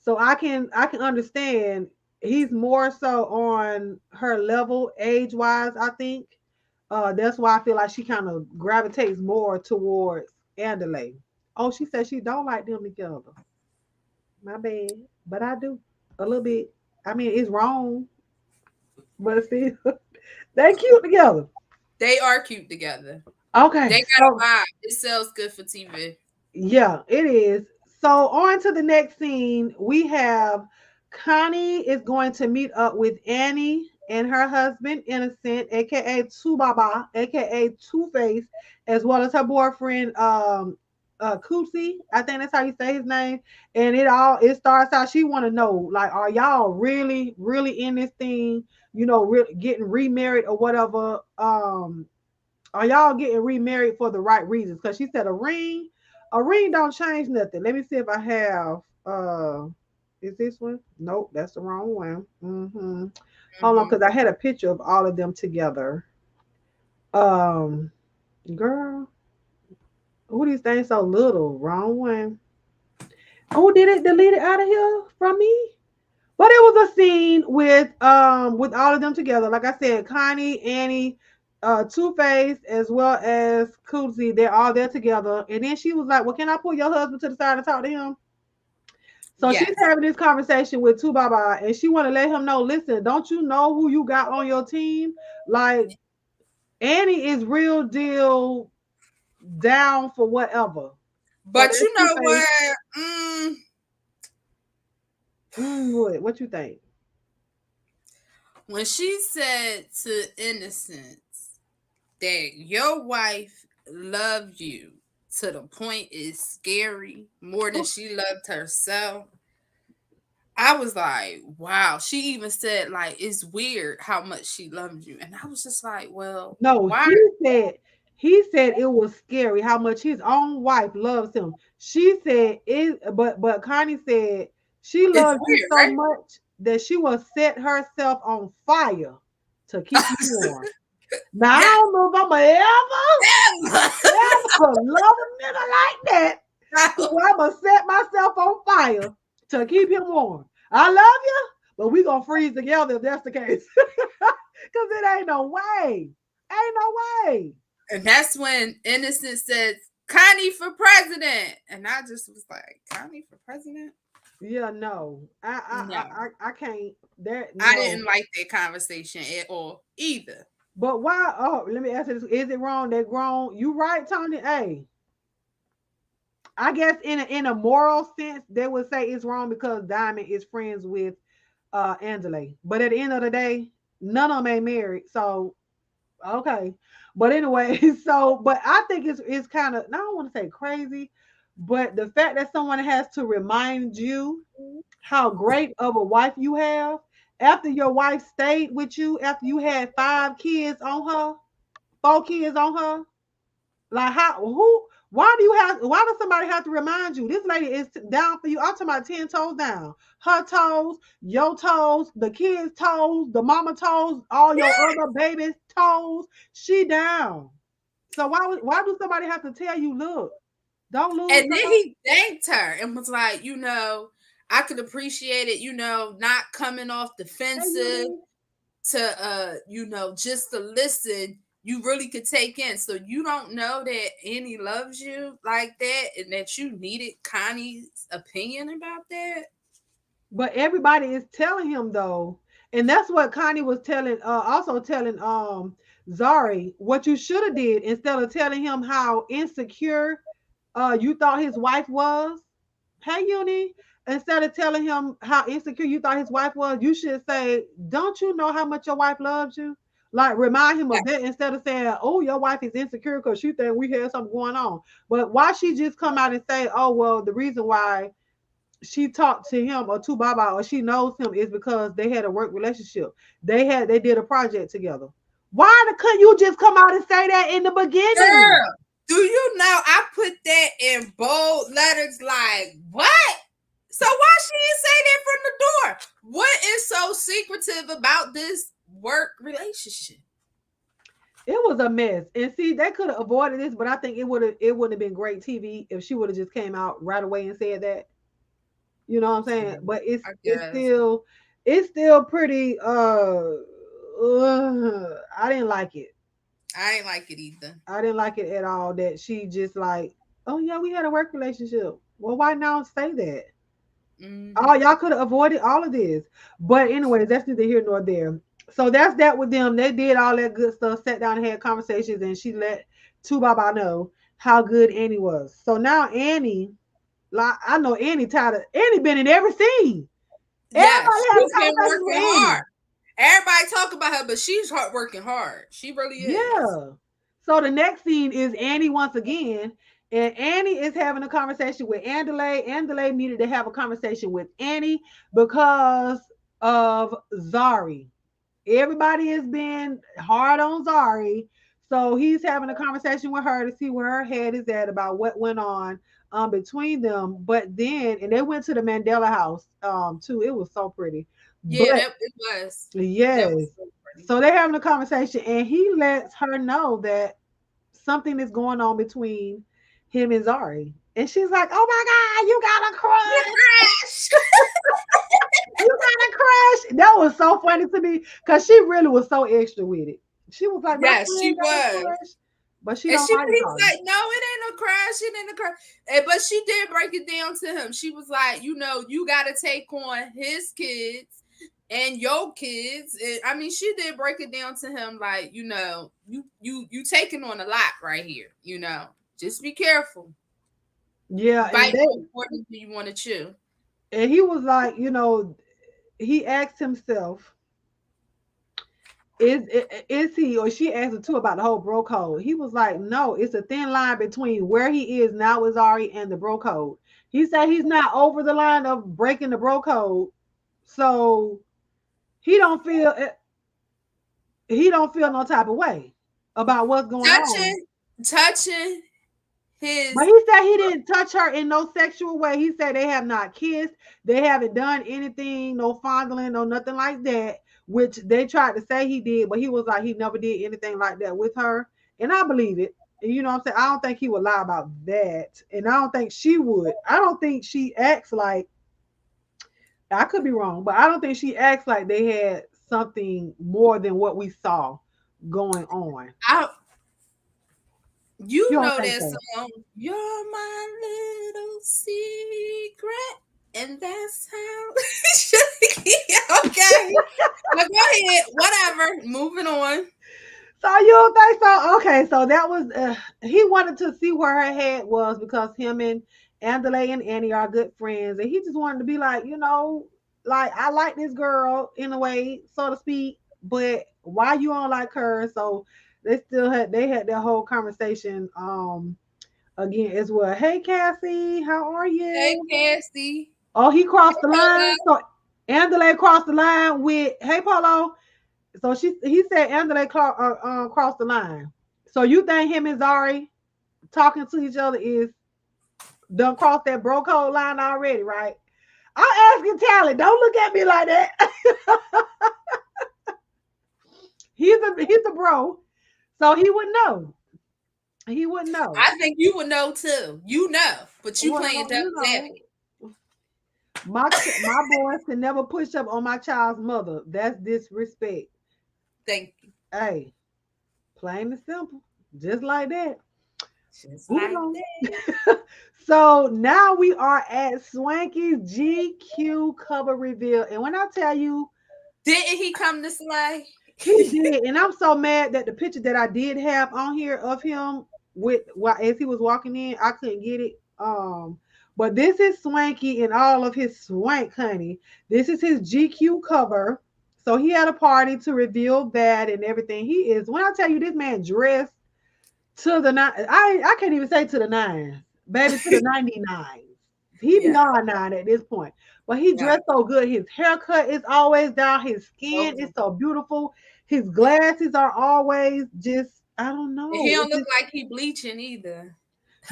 So I can understand he's more so on her level age wise, I think. That's why I feel like she kind of gravitates more towards Andale. Oh, she said she don't like them together. My bad. But I do. A little bit. I mean, it's wrong, but still they cute together. They are cute together. They Okay, got a so vibe. It sells good for TV. yeah, it is. So on to the next scene. We have Connie is going to meet up with Annie and her husband Innocent, aka Two Baba, aka Two Face, as well as her boyfriend Cootsy. I think that's how you say his name. And it starts out. She want to know, like, are y'all really in this thing? Getting remarried or whatever. Are y'all getting remarried for the right reasons? Because she said a ring don't change nothing. Let me see if I have is this one? Nope, that's the wrong one. Hold on, Hmm. because I had a picture of all of them together. Um Girl, who these things so little? Wrong one. Oh, did it delete it out of here from me? But it was a scene with all of them together. Like I said, Connie, Annie, Two Face, as well as Koozie. They're all there together. And then she was like, "Well, can I pull your husband to the side and talk to him?" So she's Yes. having this conversation with Two Baba, and she want to let him know. Listen, don't you know who you got on your team? Like Annie is real deal down for whatever. So But that's you Two know Face. what? What you think? When she said to Innocence that your wife loved you to the point it's scary more than she loved herself, I was like, wow. She even said, like, it's weird how much she loves you. And I was just like, well, No, why? he said it was scary how much his own wife loves him. She said it, but Connie said she It's loves you weird, so right? much that she will set herself on fire to keep you warm. Now I Yeah. don't know if I'm gonna ever love a nigga like that. So I'm gonna set myself on fire to keep him warm. I love you, but we gonna freeze together if that's the case. Cause it ain't no way. Ain't no way. And that's when Innocent said, Connie for president. And I just was like, Connie for president? Yeah, no. No. I can't. That I no. didn't like that conversation at all either. But why? Oh, let me ask you this: is it wrong? They grown. You right, Tony? Hey, I guess in a moral sense, they would say it's wrong because Diamond is friends with Angela. But at the end of the day, none of them ain't married. So okay. But anyway, so but I think it's kind of, I don't want to say crazy, but the fact that someone has to remind you how great of a wife you have after your wife stayed with you after you had 5 kids on her, 4 kids on her. Like how who why does somebody have to remind you? This lady is down for you. I'm talking about 10 toes down. Her toes, your toes, the kids' toes, the mama toes, all your other babies' toes. She down. So why do somebody have to tell you, look, don't lose And then her? he thanked her and was like, I could appreciate it, not coming off Hey, defensive Uni. to just to listen. You really could take in. So you don't know that Annie loves you like that and that you needed Connie's opinion about that. But everybody is telling him though, and that's what Connie was telling, also telling Zari. What you should have did instead of telling him how insecure you thought his wife was. Hey, Uni. Instead of telling him how insecure you thought his wife was, you should say, "Don't you know how much your wife loves you?" Like remind him of that instead of saying, "Oh, your wife is insecure because she think we had something going on." But why she just come out and say, "Oh, well, the reason why she talked to him or to Baba or she knows him is because they had a work relationship. They did a project together." Why couldn't you just come out and say that in the beginning? Girl, do you know I put that in bold letters like what? So why she didn't say that from the door? What is so secretive about this work relationship? It was a mess. And see, they could have avoided this, but I think it wouldn't have been great TV if she would have just came out right away and said that. You know what I'm saying? True. But I it's guess. still it's still pretty I didn't like it. I ain't like it either. I didn't like it at all that she just like, oh yeah, we had a work relationship. Well, why now say that? Oh, Hmm. y'all could have avoided all of this. But anyways, that's neither here nor there. So that's that with them. They did all that good stuff, sat down and had conversations, and she let two Baba know how good Annie was. So now Annie, like I know Annie tired of Annie been in every scene. Yeah, Everybody having she's been conversations with working Annie. hard. Everybody talk about her, but she's working hard. She really is. Yeah. So the next scene is Annie once again, and Annie is having a conversation with Andile. Andile needed to have a conversation with Annie because of Zari. Everybody has been hard on Zari. So he's having a conversation with her to see where her head is at about what went on between them. But then, and they went to the Mandela house too. It was so pretty. Yeah, But that it was. That yes. was so pretty. So they're having a conversation, and he lets her know that something is going on between him and Zari. And she's like, oh my God, you got a crush. Crash. You got a crush. That was so funny to me because she really was so extra with it. She was like, my Yes, she friend got a was. crush, but she And don't she like he's Zari. like, no, it ain't no crash, it ain't a crash. But she did break it down to him. She was like, you gotta take on his kids and your kids. I mean, she did break it down to him like, you taking on a lot right here. Just be careful. Yeah, Bite more than you want to chew. and he was like, he asked himself, is he or she asked him too about the whole bro code. He was like, no, it's a thin line between where he is now with Zari and the bro code. He said he's not over the line of breaking the bro code, so he don't feel he don't feel no type of way about what's going on. Touching But his he said he didn't touch her in no sexual way. He said they have not kissed. They haven't done anything, no fondling, no nothing like that, which they tried to say he did, but he was like he never did anything like that with her. And I believe it. And you know what I'm saying? I don't think he would lie about that. And I don't think she would. I don't think she acts like, I could be wrong, but I don't think she acts like they had something more than what we saw going on. I You You don't know think that so? song, You're My Little Secret, and that's how. Okay. Now go ahead. Whatever. Moving on. So you don't think so? Okay, so that was he wanted to see where her head was because him and Andale and Annie are good friends, and he just wanted to be like, like I like this girl in a way, so to speak, but why you don't like her? So they had that whole conversation again as well. Hey Cassie, how are Hey, you? Cassie. Oh, he crossed Hey, the line. Polo. So Andale crossed the line with Hey Polo. So he said Andale crossed the line. So you think him and Zari talking to each other is done crossed that bro code line already, right? I'm asking Tally. Don't look at me like that. He's a bro, so he would know. He would know. I think you would know too. But you playing Well, devil's advocate. my boys can never push up on my child's mother. That's disrespect. Thank you. Hey, plain and simple, just like that. Just Moving like on. that. So now we are at Swanky's GQ cover reveal. And when I tell you Didn't he come to slay? he did, and I'm so mad that the picture that I did have on here of him with as he was walking in, I couldn't get it. But this is Swanky and all of his swank, honey. This is his GQ cover. So he had a party to reveal that and everything. He is when I tell you this man dressed to the nine. I can't even say to the nines, baby, to the 99s. He Yeah. beyond nine at this point. But he Yeah. dressed so good. His haircut is always down. His skin is Over. so beautiful. His glasses are always just, I don't And he know. don't It's look just, like he bleaching either.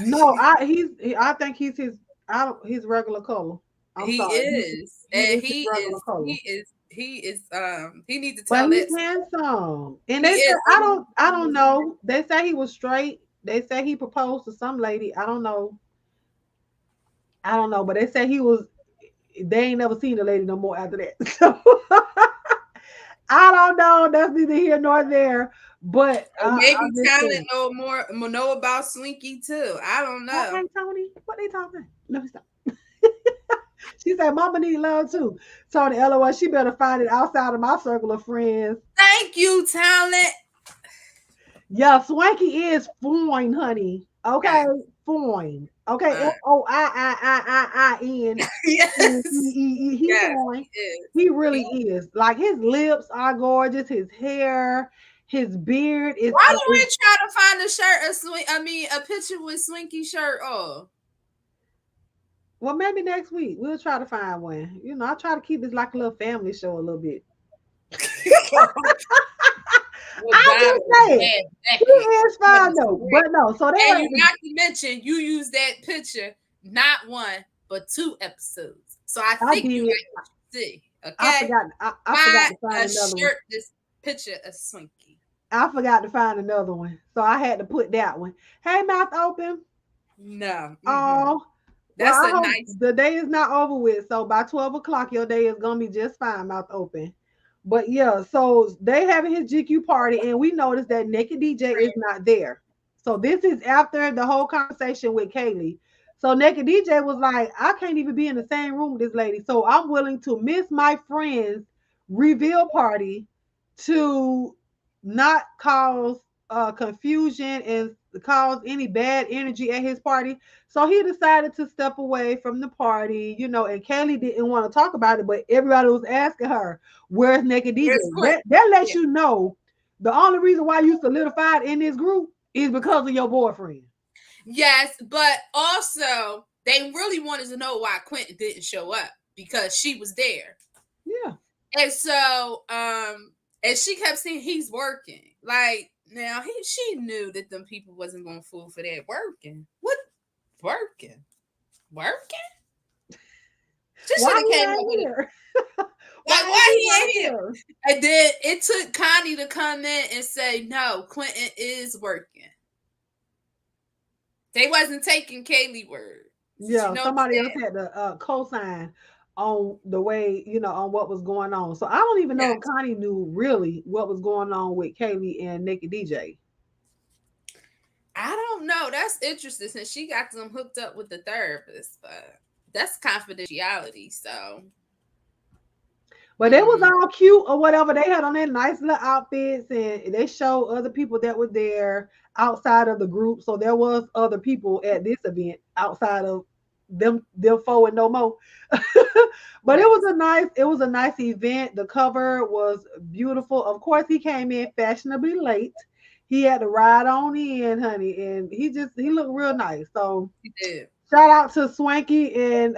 no, I think he's his I don't his regular color. I'm He sorry. is. He And is his regular color. he need to But tell he's that story. handsome. And He they said is. And I he don't was know. They say he was straight. They say he proposed to some lady. I don't know. I don't know, but they say he was. they ain't never seen the lady no more after that. So I don't know. That's neither here nor there. But Or maybe I'm just Talent saying. know about Swanky too. I don't know. Okay, Tony, what they talking? Let me stop. She said, Mama need love too. Tony, LOL, she better find it outside of my circle of friends. Thank you, Talent. Yeah, Swanky is fine, honey. Okay, Yes. fine. Okay, Uh, Foiin. yes. He Yes, fine. he is. He really He, is. Like his lips are gorgeous. His hair, his beard is. why you ain't try to find a shirt, a picture with Swinky shirt on? Well, maybe next week we'll try to find one. You know, I try to keep this like a little family show a little bit. Well, I'm Diamond just is saying. bad He naked. is fine Goodness though. But gracious. no, so they And like you not to mention you used that picture not one but 2 episodes. So I I think you did. like what you see. I Okay, forgot. I forgot find to find a another one. shirt. This picture of Swinky. I forgot to find another one, so I had to put that one. Hey, mouth open. No, Oh, well, that's I a hope nice. the day is not over with. So by 12 o'clock, your day is gonna be just fine, mouth open. But yeah, so they having his GQ party, and we noticed that Naked DJ is not there. So this is after the whole conversation with Kaylee. So Naked DJ was like, I can't even be in the same room with this lady. So I'm willing to miss my friend's reveal party to not cause confusion and cause any bad energy at his party. So he decided to step away from the party, you know, and Kaylee didn't want to talk about it, but everybody was asking her, where's Naked DJ? Where's Quint? That lets Yeah. you know the only reason why you solidified in this group is because of your boyfriend. Yes, but also they really wanted to know why Quentin didn't show up because she was there. Yeah. And so, and she kept saying he's working. Like now, she knew that them people wasn't gonna fool for that working. What working? Working? She should Why have he came up ain't with it. here? Like Why is why he he not ain't here? here? And then it took Connie to come in and say no, Quentin is working. They wasn't taking Kaylee word. Did you Yeah, notice somebody else that? had to co-sign on the way, you know, on what was going on. So I don't even know if Yes. Connie knew really what was going on with Kaylee and Naked DJ. I don't know. That's interesting since she got them hooked up with the therapist, but that's confidentiality. So, But they was all cute or whatever. They had on their nice little outfits and they showed other people that were there outside of the group. So there was other people at this event outside of them four and no more. But yes. it was a nice event. The cover was beautiful. Of course, he came in fashionably late. He had to ride on in, honey, and he looked real nice. So He did. shout out to Swanky and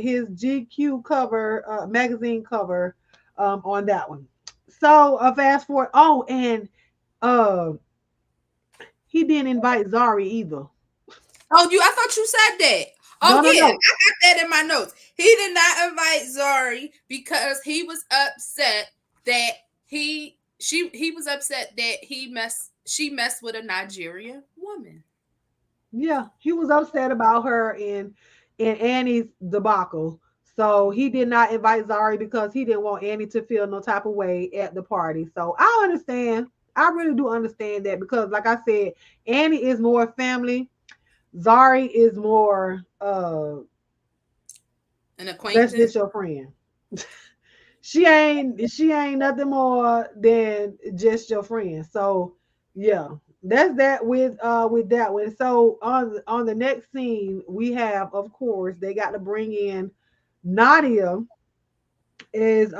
his GQ cover, magazine cover on that one. So fast forward. Oh, and uh, he didn't invite Zari either. Oh, I thought you said that. Oh No, no, yeah, I no. got that in my notes. He did not invite Zari because he was upset that he was upset that she messed with a Nigerian woman. Yeah, he was upset about her in Annie's debacle. So he did not invite Zari because he didn't want Annie to feel no type of way at the party. So I understand. I really do understand that because, like I said, Annie is more family. Zari is more An that's acquaintance. just your friend. She ain't nothing more than just your friend. So yeah, that's that with that one. So on the next scene we have, of course, they got to bring in Nadia. Is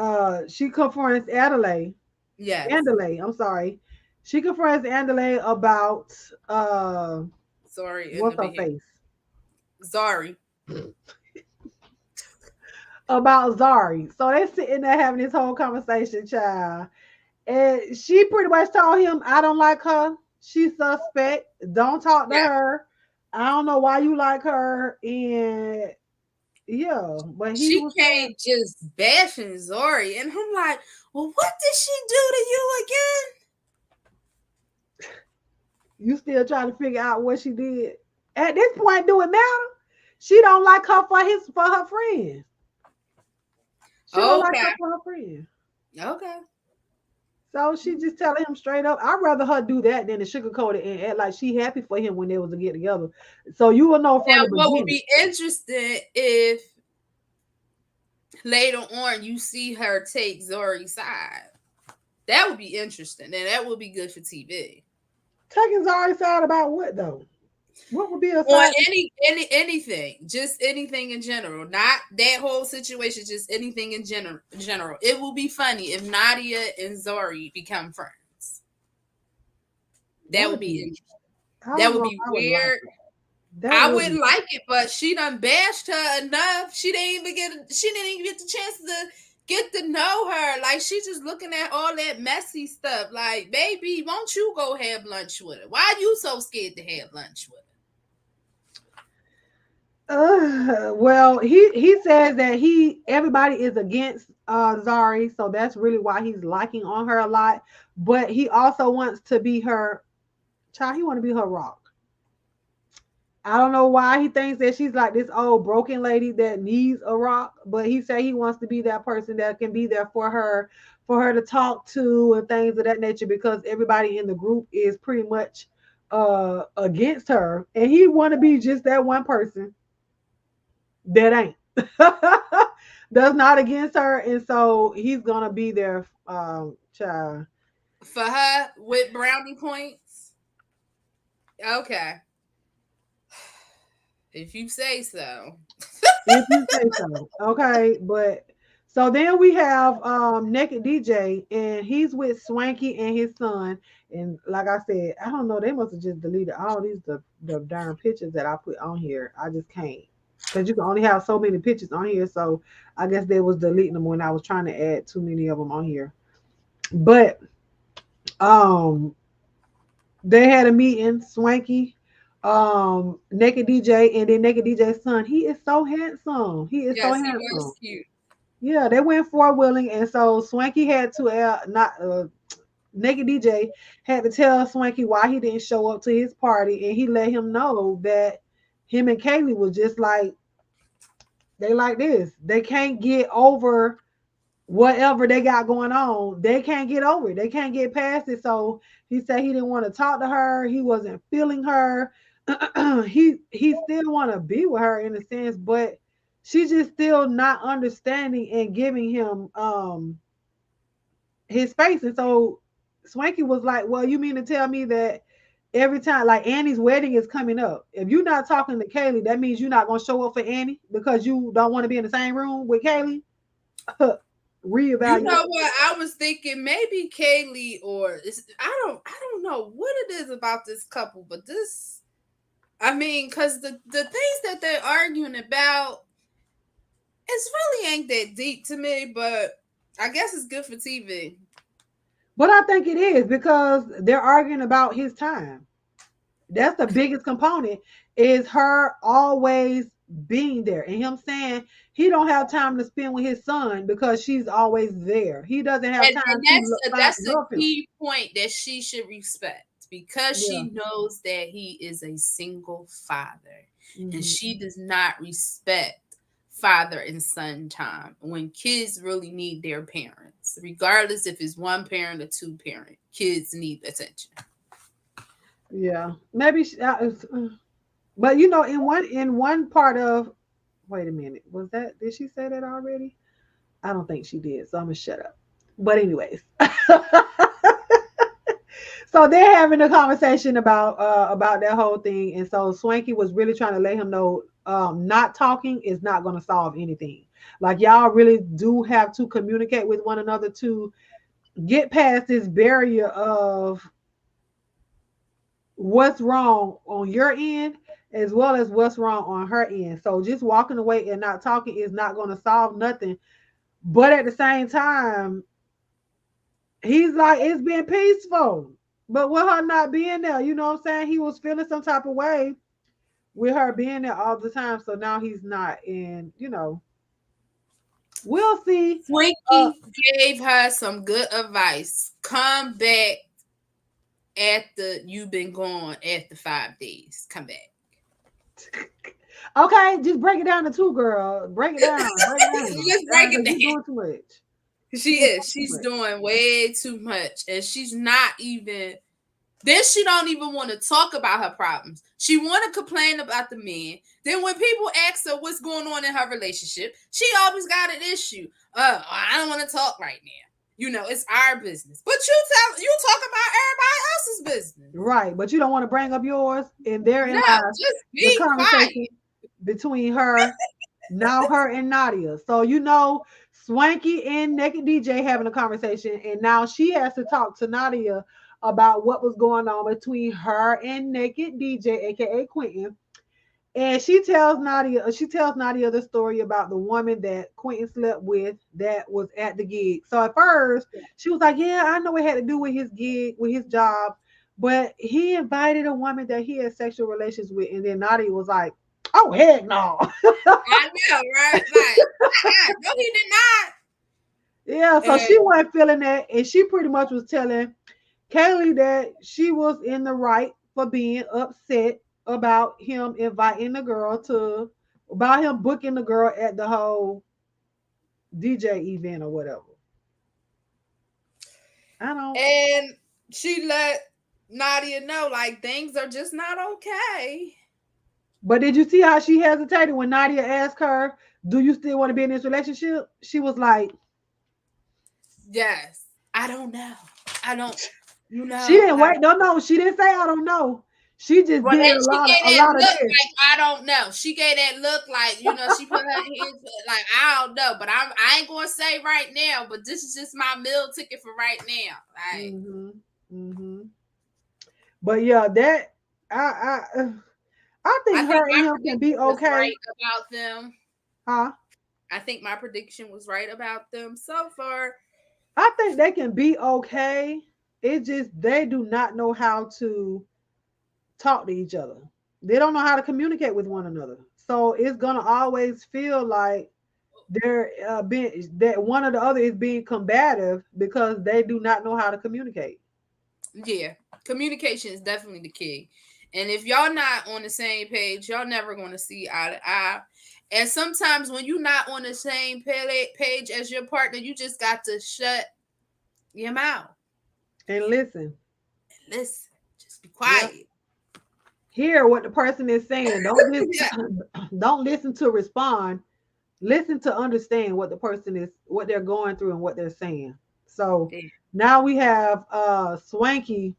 she confronts Adelaide. Yes. Andile, I'm sorry. She confronts Andile about Sorry, in the what's her behavior. face? Zari. About Zari. So they're sitting there having this whole conversation, child. And she pretty much told him, I don't like her. She's suspect. Don't talk to Yeah. her. I don't know why you like her. And yeah, but he She was saying, came just bashing Zori, and I'm like, well, what did she do to you again? you still trying to figure out what she did. At this point, do it matter? She don't like her for her friends. She don't like Okay. her for her friend. Okay. So she just telling him straight up. I'd rather her do that than to sugarcoat it and act like she happy for him when they was to get together. So you will know from Now, the what would beginning. be interesting if later on you see her take Zori's side. That would be interesting, and that would be good for TV. Taking Zari's side about what though? What would be a On side? anything, just anything in general, not that whole situation, just anything in general. It will be funny if Nadia and Zori become friends. That That would would be be. interesting. I That don't would know if be I would like weird. it. That I would be. wouldn't like it, but she done bashed her enough. She didn't even get the chance to get to know her. Like, she just looking at all that messy stuff. Like, baby, won't you go have lunch with her? Why are you so scared to have lunch with Well, he says that everybody is against Zari, so that's really why he's liking on her a lot. But he also wants to be her child. He want to be her rock. I don't know why he thinks that she's like this old broken lady that needs a rock, but he said he wants to be that person that can be there for her to talk to and things of that nature because everybody in the group is pretty much against her, and he want to be just that one person that ain't that's not against her, and so he's gonna be there, child. her? For her with brownie points? Okay. If you say so. If you say so. Okay, but so then we have Naked DJ and he's with Swanky and his son. And like I said, I don't know, they must have just deleted all these the darn pictures that I put on here. I just can't. Because you can only have so many pictures on here. So I guess they was deleting them when I was trying to add too many of them on here. But um they had a meeting, Swanky, Naked DJ, and then Naked DJ's son. He is so handsome. He is so Yes, he was handsome. cute. Yeah, they went four wheeling, and so Swanky had to not Naked DJ had to tell Swanky why he didn't show up to his party, and he let him know that him and Kaylee was just like they like this. They can't get over whatever they got going on. They can't get over it. They can't get past it. So he said he didn't want to talk to her. He wasn't feeling her. He still want to be with her in a sense, but she's just still not understanding and giving him his face. And so Swanky was like, well, you mean to tell me that every time like Annie's wedding is coming up, if you're not talking to Kaylee, that means you're not gonna show up for Annie because you don't want to be in the same room with Kaylee? You Reevaluate. know what? I was thinking maybe Kaylee or I don't know what it is about this couple, but this I mean, because the things that they're arguing about, it's really ain't that deep to me, but I guess it's good for TV. But I think it is because they're arguing about his time. That's the biggest component is her always being there and him saying he don't have time to spend with his son because she's always there. He doesn't have And time to that's a love him. key point that she should respect because Yeah. she knows that he is a single father and Hmm. she does not respect father and son time when kids really need their parents, regardless if it's one parent or two parent. Kids need attention. Yeah. Maybe but in one part of wait a minute. Was that did she say that already? I don't think she did. So I'm going to shut up. But anyways. So they're having a conversation about that whole thing, and so Swanky was really trying to let him know not talking is not going to solve anything. Like y'all really do have to communicate with one another to get past this barrier of what's wrong on your end as well as what's wrong on her end. So just walking away and not talking is not going to solve nothing. But at the same time, he's like, it's been peaceful. But with her not being there, you know what I'm saying? He was feeling some type of way with her being there all the time. So now he's not. And, we'll see. Uh, Frankie gave her some good advice. Come back after you've been gone after 5 days. Come back. Okay, just break it down to two, girl. Break it down. Break it down. Let's break it Because you're down. doing too much. She You're is. doing too She's much. doing way too much. And she's not even then she don't even want to talk about her problems. She want to complain about the men. Then when people ask her what's going on in her relationship, she always got an issue. I don't want to talk right now. It's our business. But you talk about everybody else's business. Right, but you don't want to bring up yours, and therein No, lies just the be quiet. conversation between her, now her and Nadia. So Swanky and Naked DJ having a conversation, and now she has to talk to Nadia about what was going on between her and Naked DJ, aka Quentin. And she tells Nadia the story about the woman that Quentin slept with that was at the gig. So at first she was like, yeah, I know it had to do with his gig, with his job, but he invited a woman that he had sexual relations with. And then Nadia was like, oh, heck no. I know, right? Like, no, he did not. Yeah, so she wasn't feeling that. And she pretty much was telling Kaylee that she was in the right for being upset about him about him booking the girl at the whole DJ event or whatever. I don't. And she let Nadia know, like, things are just not okay. But did you see how she hesitated when Nadia asked her, "Do you still want to be in this relationship?" She was like, Yes. I don't know. I don't, she didn't like, wait. No, she didn't say I don't know. She just well, did then a she lot of gave a that lot of look this. like I don't know. She gave that look like she put her hands like I don't know, but I ain't gonna say right now. But this is just my meal ticket for right now. Like Hmm. But yeah, that I I think think her and my him can be prediction was okay. right about them. Huh? I think my prediction was right about them so far. I think they can be okay. It just they do not know how to talk to each other. They don't know how to communicate with one another. So it's gonna always feel like they're being that one or the other is being combative because they do not know how to communicate. Yeah, communication is definitely the key. And if y'all not on the same page, y'all never going to see eye to eye. And sometimes when you're not on the same page as your partner, you just got to shut your mouth And listen. and listen. Just be Yep. quiet. Hear what the person is saying. Don't just Yeah, don't listen to respond. Listen to understand what they're going through and what they're saying. So yeah, now we have Swanky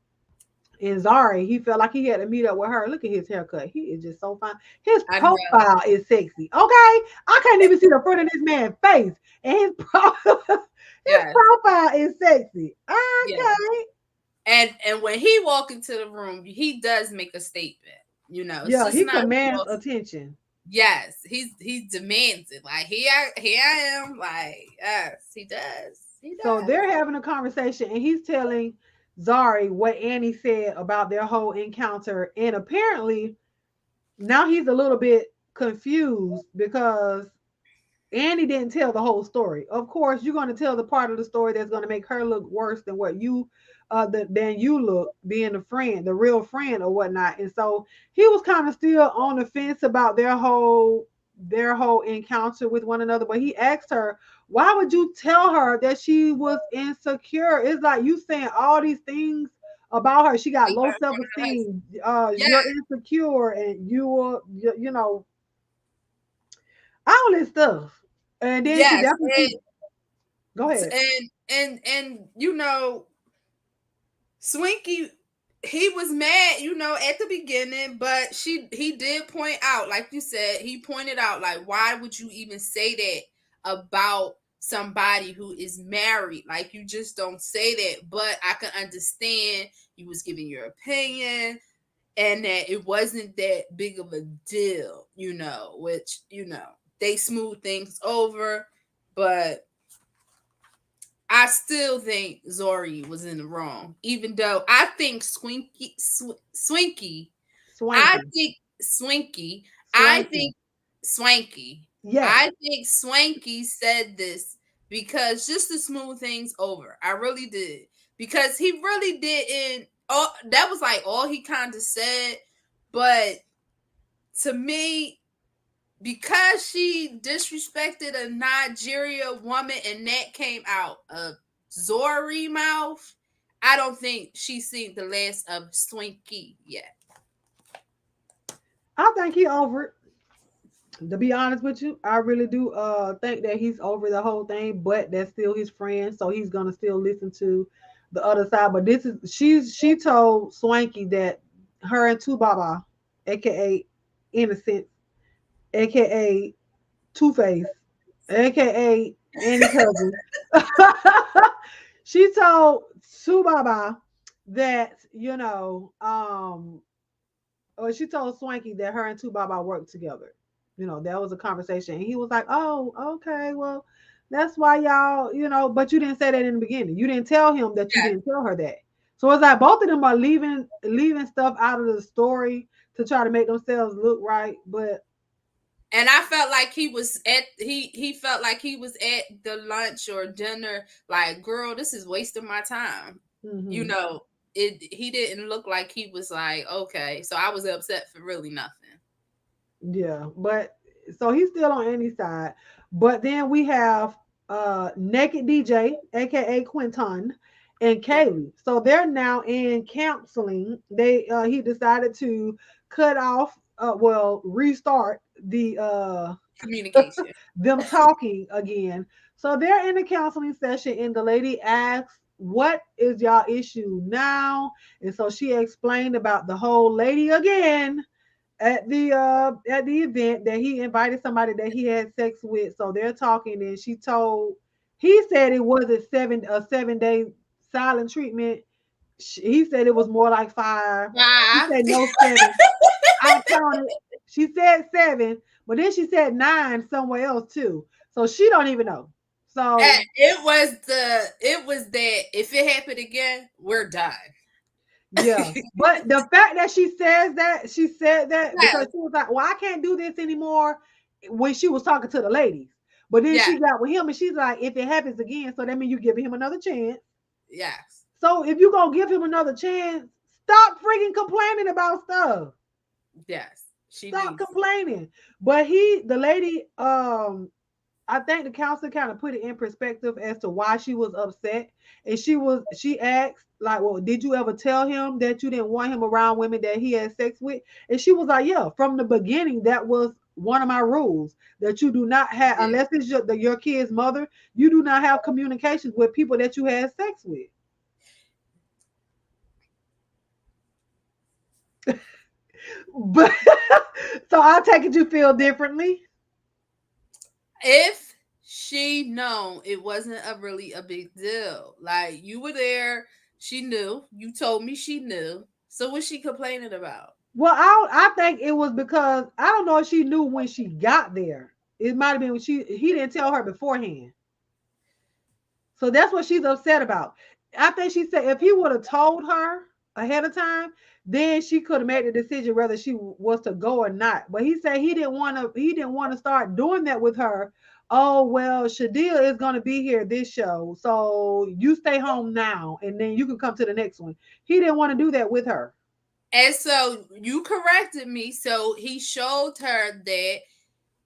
and Zari. He felt like he had to meet up with her. Look at his haircut. He is just so fine. His I know. profile is sexy. Okay. I can't even see the front of this man's face. And his Yes, profile is sexy. yeah. Okay. And when he walk into the room, he does make a statement. It's Yeah, just he not. commands attention. Yes, he demands it. Like here I am. Like yes, he does. He So does. they're having a conversation, and he's telling Zari what Annie said about their whole encounter. And apparently, now he's a little bit confused because Annie didn't tell the whole story. Of course, you're going to tell the part of the story that's going to make her look worse than what than you look, being a friend, the real friend or whatnot. And so he was kind of still on the fence about their whole encounter with one another. But he asked her, "Why would you tell her that she was insecure? It's like you saying all these things." About her, she got low self esteem. Yeah, You're insecure, and all this stuff. And then she yes, definitely go ahead. and Swinky, he was mad, at the beginning, but he did point out, like you said, he pointed out, like, why would you even say that about somebody who is married? Like, you just don't say that. But I can understand you was giving your opinion and that it wasn't that big of a deal, which, they smooth things over, but I still think Zori was in the wrong, even though I think I Swanky. think Swinky, I Swanky. think Swanky, Yes. I think Swanky said this because just to smooth things over. I really did. Because he really didn't, that was like all he kind of said. But to me, because she disrespected a Nigeria woman and that came out of Zori mouth, I don't think she's seen the last of Swanky yet. I think he over it. To be honest with you, I really do think that he's over the whole thing, but that's still his friend, so he's gonna still listen to the other side. But this is she told Swanky that her and Two Baba, aka Innocent, aka Two Face, aka Annie Cousin. She told Two Baba that, or she told Swanky that her and Two Baba worked together. That was a conversation. And he was like, oh, okay, well, that's why y'all, but you didn't say that in the beginning. You didn't tell him that you Yeah. didn't tell her that. So it's like both of them are leaving stuff out of the story to try to make themselves look right. But And I felt like he felt like he was at the lunch or dinner, like, girl, this is wasting my time. You mhm. know, he didn't look like he was like, okay. So I was upset for really nothing. Yeah, but so he's still on Annie's side. But then we have Naked DJ, aka Quinton, and Yeah. Kaylee. So they're now in counseling. He decided to cut off restart Communication. them talking again. So they're in the counseling session and the lady asks, "What is y'all issue now?" And so she explained about the whole lady again at the event that he invited somebody that he had sex with. So they're talking, and he said it wasn't 7 day silent treatment. He said it was more like 5. He Five. said no 7. I counted. She said 7, but then she said 9 somewhere else too. So she don't even know. And So it was that if it happened again, we're done. yeah, but the fact that she said that because Yes. she was like, "Well, I can't do this anymore," when she was talking to the ladies. But then Yeah. she got with him and she's like, "If it happens again, so that means you giving him another chance. Yes. So if you gonna give him another chance, stop freaking complaining about stuff. Yes. She Stop needs. complaining." But the lady, I think the counselor kind of put it in perspective as to why she was upset. And she asked, like, well, did you ever tell him that you didn't want him around women that he had sex with? And she was like, yeah, from the beginning, that was one of my rules, that you do not have, Yeah. unless it's your kid's mother, you do not have communications with people that you had sex with. But so I take it you feel differently. If she known it wasn't a big deal, like you were there, she knew. You told me she knew. So what's she complaining about? Well, I think it was because I don't know if she knew when she got there. It might have been when he didn't tell her beforehand. So that's what she's upset about. I think she said if he would have told her ahead of time, then she could have made the decision whether she was to go or not. But he said he didn't want to start doing that with her. Oh well, Shadia is gonna be here this show. So you stay home now and then you can come to the next one. He didn't want to do that with her. And so you corrected me. So he showed her that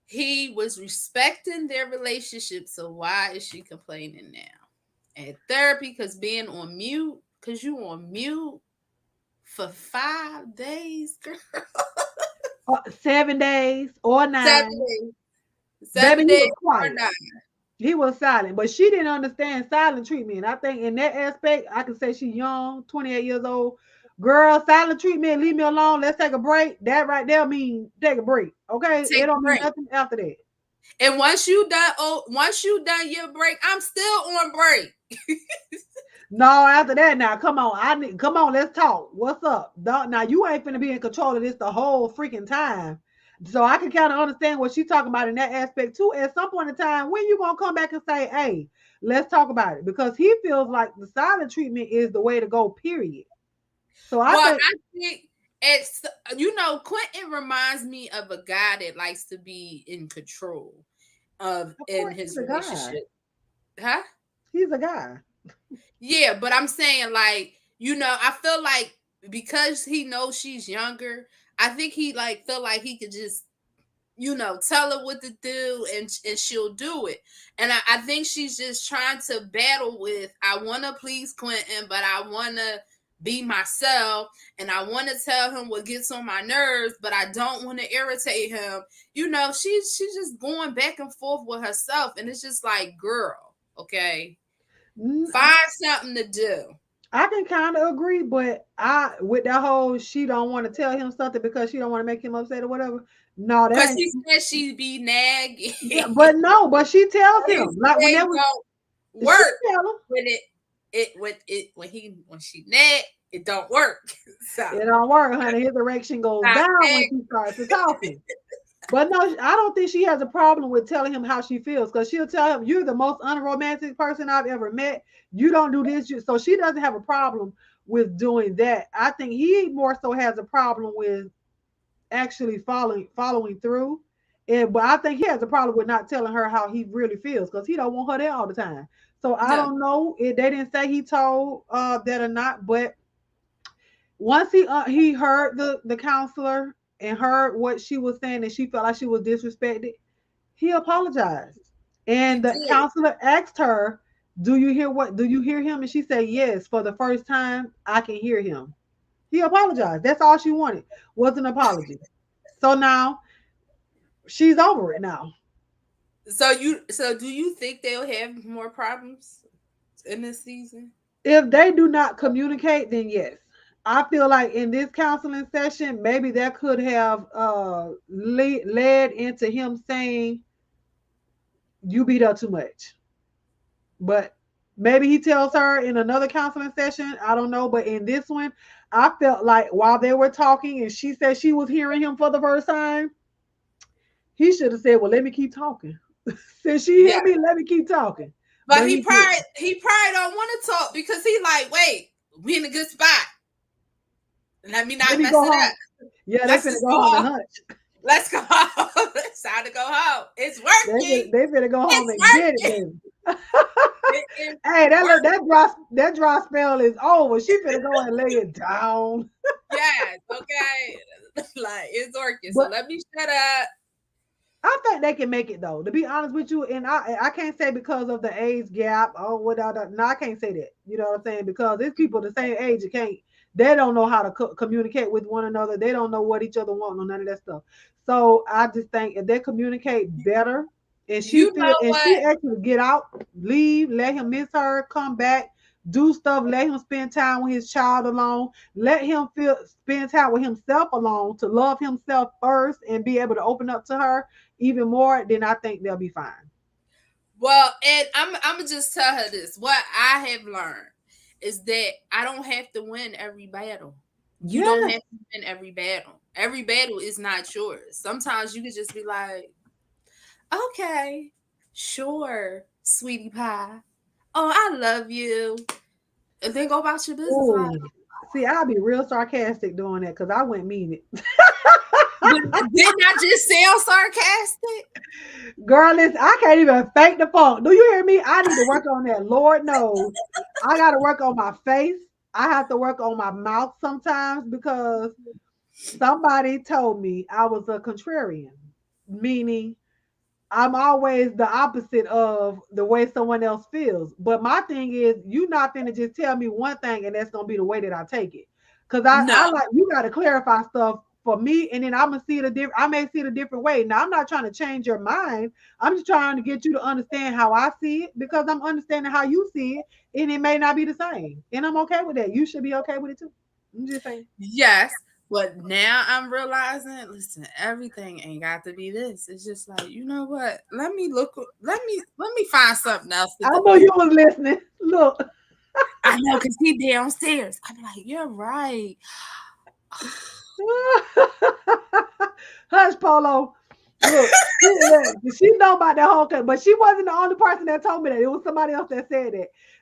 he was respecting their relationship. So why is she complaining now? At therapy, because being on mute, because you on mute for 5 days, girl. 7 days or Seven 9. days. Baby, Seven he days was or quiet. 9. He was silent, but she didn't understand silent treatment. I think in that aspect, I can say she's young, 28 years old. Girl, silent treatment, leave me alone. Let's take a break. That right there means take a break. Okay? Take It a don't mean break. nothing after that. And once you done your break, I'm still on break. No, after that, now come on. Come on, let's talk. What's up? Now you ain't finna be in control of this the whole freaking time. So I can kind of understand what she's talking about in that aspect too. At some point in time, when you gonna come back and say, "Hey, let's talk about it," because he feels like the silent treatment is the way to go. Period. So I Well, think, I think it's Quentin reminds me of a guy that likes to be in control of of in course, he's his a guy. relationship. Huh? He's a guy. Yeah, but I'm saying like, I feel like because he knows she's younger, I think he like feel like he could just tell her what to do, and she'll do it. And I think she's just trying to battle with, I want to please Quentin, but I want to be myself, and I want to tell him what gets on my nerves, but I don't want to irritate him. She's just going back and forth with herself, and it's just like, girl, okay, find something to do. I can kind of agree, but with that whole she don't want to tell him something because she don't want to make him upset or whatever. No, that Because ain't. she said she'd be nagging. Yeah, but no, but she tells him like They whenever don't she work tell him when she nag, it don't work. So it don't work, honey. His erection goes I down when think she starts to talking. But no, I don't think she has a problem with telling him how she feels because she'll tell him, "You're the most unromantic person I've ever met. You don't do this." So she doesn't have a problem with doing that. I think he more so has a problem with actually following through. But I think he has a problem with not telling her how he really feels because he don't want her there all the time. So I no. don't know if they didn't say he told that or not, but once he heard the counselor and heard what she was saying and she felt like she was disrespected, he apologized. He And the did. counselor asked her, do you hear him?" And she said, "Yes, for the first time I can hear him." He apologized. That's all she wanted was an apology. So now she's over it now. So do you think they'll have more problems in this season? If they do not communicate, then yes. I feel like in this counseling session, maybe that could have led into him saying, "You beat her too much." But maybe he tells her in another counseling session. I don't know. But in this one, I felt like while they were talking and she said she was hearing him for the first time, he should have said, "Well, let me keep talking." Since she Yeah. hear me, let me keep talking. But But he didn't. he probably don't want to talk because he like, wait, we in a good spot. Let me Let not me mess go it home. up. Yeah, they Let's finna just go go home and home. hunch. Let's go home. It's time to go home. It's working. They finna go home It's and get it, working. baby. It is Hey, working. that dry spell is over. She finna go and lay it down. Yes, okay. Like it's working. So But let me shut up. I think they can make it though. To be honest with you, and I can't say because of the age gap or whatever. No, I can't say that. You know what I'm saying? Because it's people the same age that can't. They don't know how to communicate with one another. They don't know what each other want or none of that stuff. So I just think if they communicate better, You know and what? she actually get out, leave, let him miss her, come back, do stuff, let him spend time with his child alone, let him spend time with himself alone to love himself first and be able to open up to her even more, then I think they'll be fine. Well, and I'm gonna just tell her this. What I have learned is that I don't have to win every battle. You don't Yes. have to win every battle. Every battle is not yours. Sometimes you can just be like, okay, sure, sweetie pie. Oh, I love you. And then go about your business. Like, Oh, see, I'll be real sarcastic doing that because I wouldn't mean it. didn't I just sound sarcastic? Girl, listen, I can't even fake the funk. Do you hear me? I need to work on that. Lord knows. I got to work on my face. I have to work on my mouth sometimes because somebody told me I was a contrarian, meaning I'm always the opposite of the way someone else feels. But my thing is, you not finna just tell me one thing and that's gonna be the way that I take it. Cause No. I like you gotta clarify stuff for me, and then I'm gonna see it a different. I may see it a different way. Now I'm not trying to change your mind. I'm just trying to get you to understand how I see it because I'm understanding how you see it, and it may not be the same. And I'm okay with that. You should be okay with it too. I'm just saying. Yes. But now I'm realizing, listen, everything ain't got to be this. It's just like, you know what? Let me find something else to I do. know you was listening. Look. I know, because he downstairs. I'm like, you're right. Hush, Polo. Look, she know about that whole thing, but she wasn't the only person that told me that. It was somebody else that said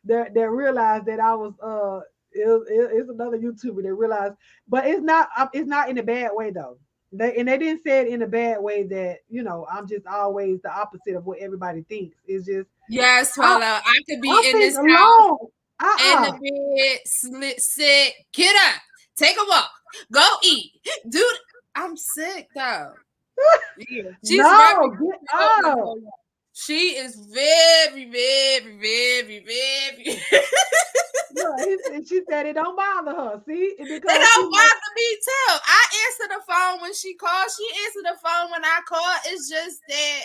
that. That realized that I was it's another YouTuber that realized, but it's not in a bad way though. They didn't say it in a bad way that I'm just always the opposite of what everybody thinks. It's just Yes, I Polo. I could I be in think this house alone. in the Uh-uh. bed, sit, get up, take a walk, go eat, dude. I'm sick though. Yeah. She's very, No, get up. she is very, very, very, very. Look, she said it don't bother her. See, It because she don't like, bother me too. I answer the phone when she calls. She answer the phone when I call. It's just that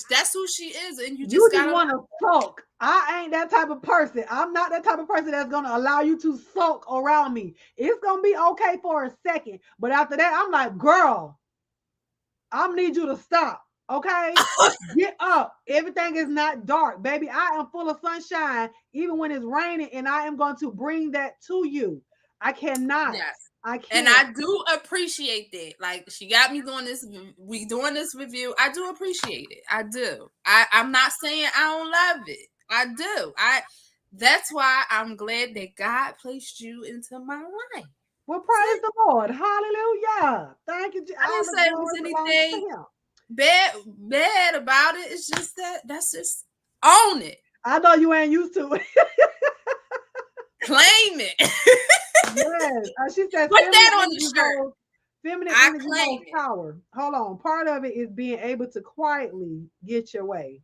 that's who she is, and you you just just gotta. want to sulk. I ain't that type of person. I'm not that type of person that's gonna allow you to sulk around me. It's gonna be okay for a second, but after that, I'm like, girl, I need you to stop. Okay, get up. Everything is not dark, baby. I am full of sunshine, even when it's raining, and I am going to bring that to you. I cannot. Yes. I And can't. I do appreciate that. Like she got me doing this. We doing this review. I do appreciate it. I do. I'm not saying I don't love it. I do. That's why I'm glad that God placed you into my life. Well, praise the Lord. Hallelujah. Thank you. I All didn't the say it was glory belongs to anything Him. bad about it. It's just that's just own it. I know you ain't used to it. Claim it. Yes. She says Put that on the shirt. feminine I energy claim holds it. power. Hold on. Part of it is being able to quietly get your way.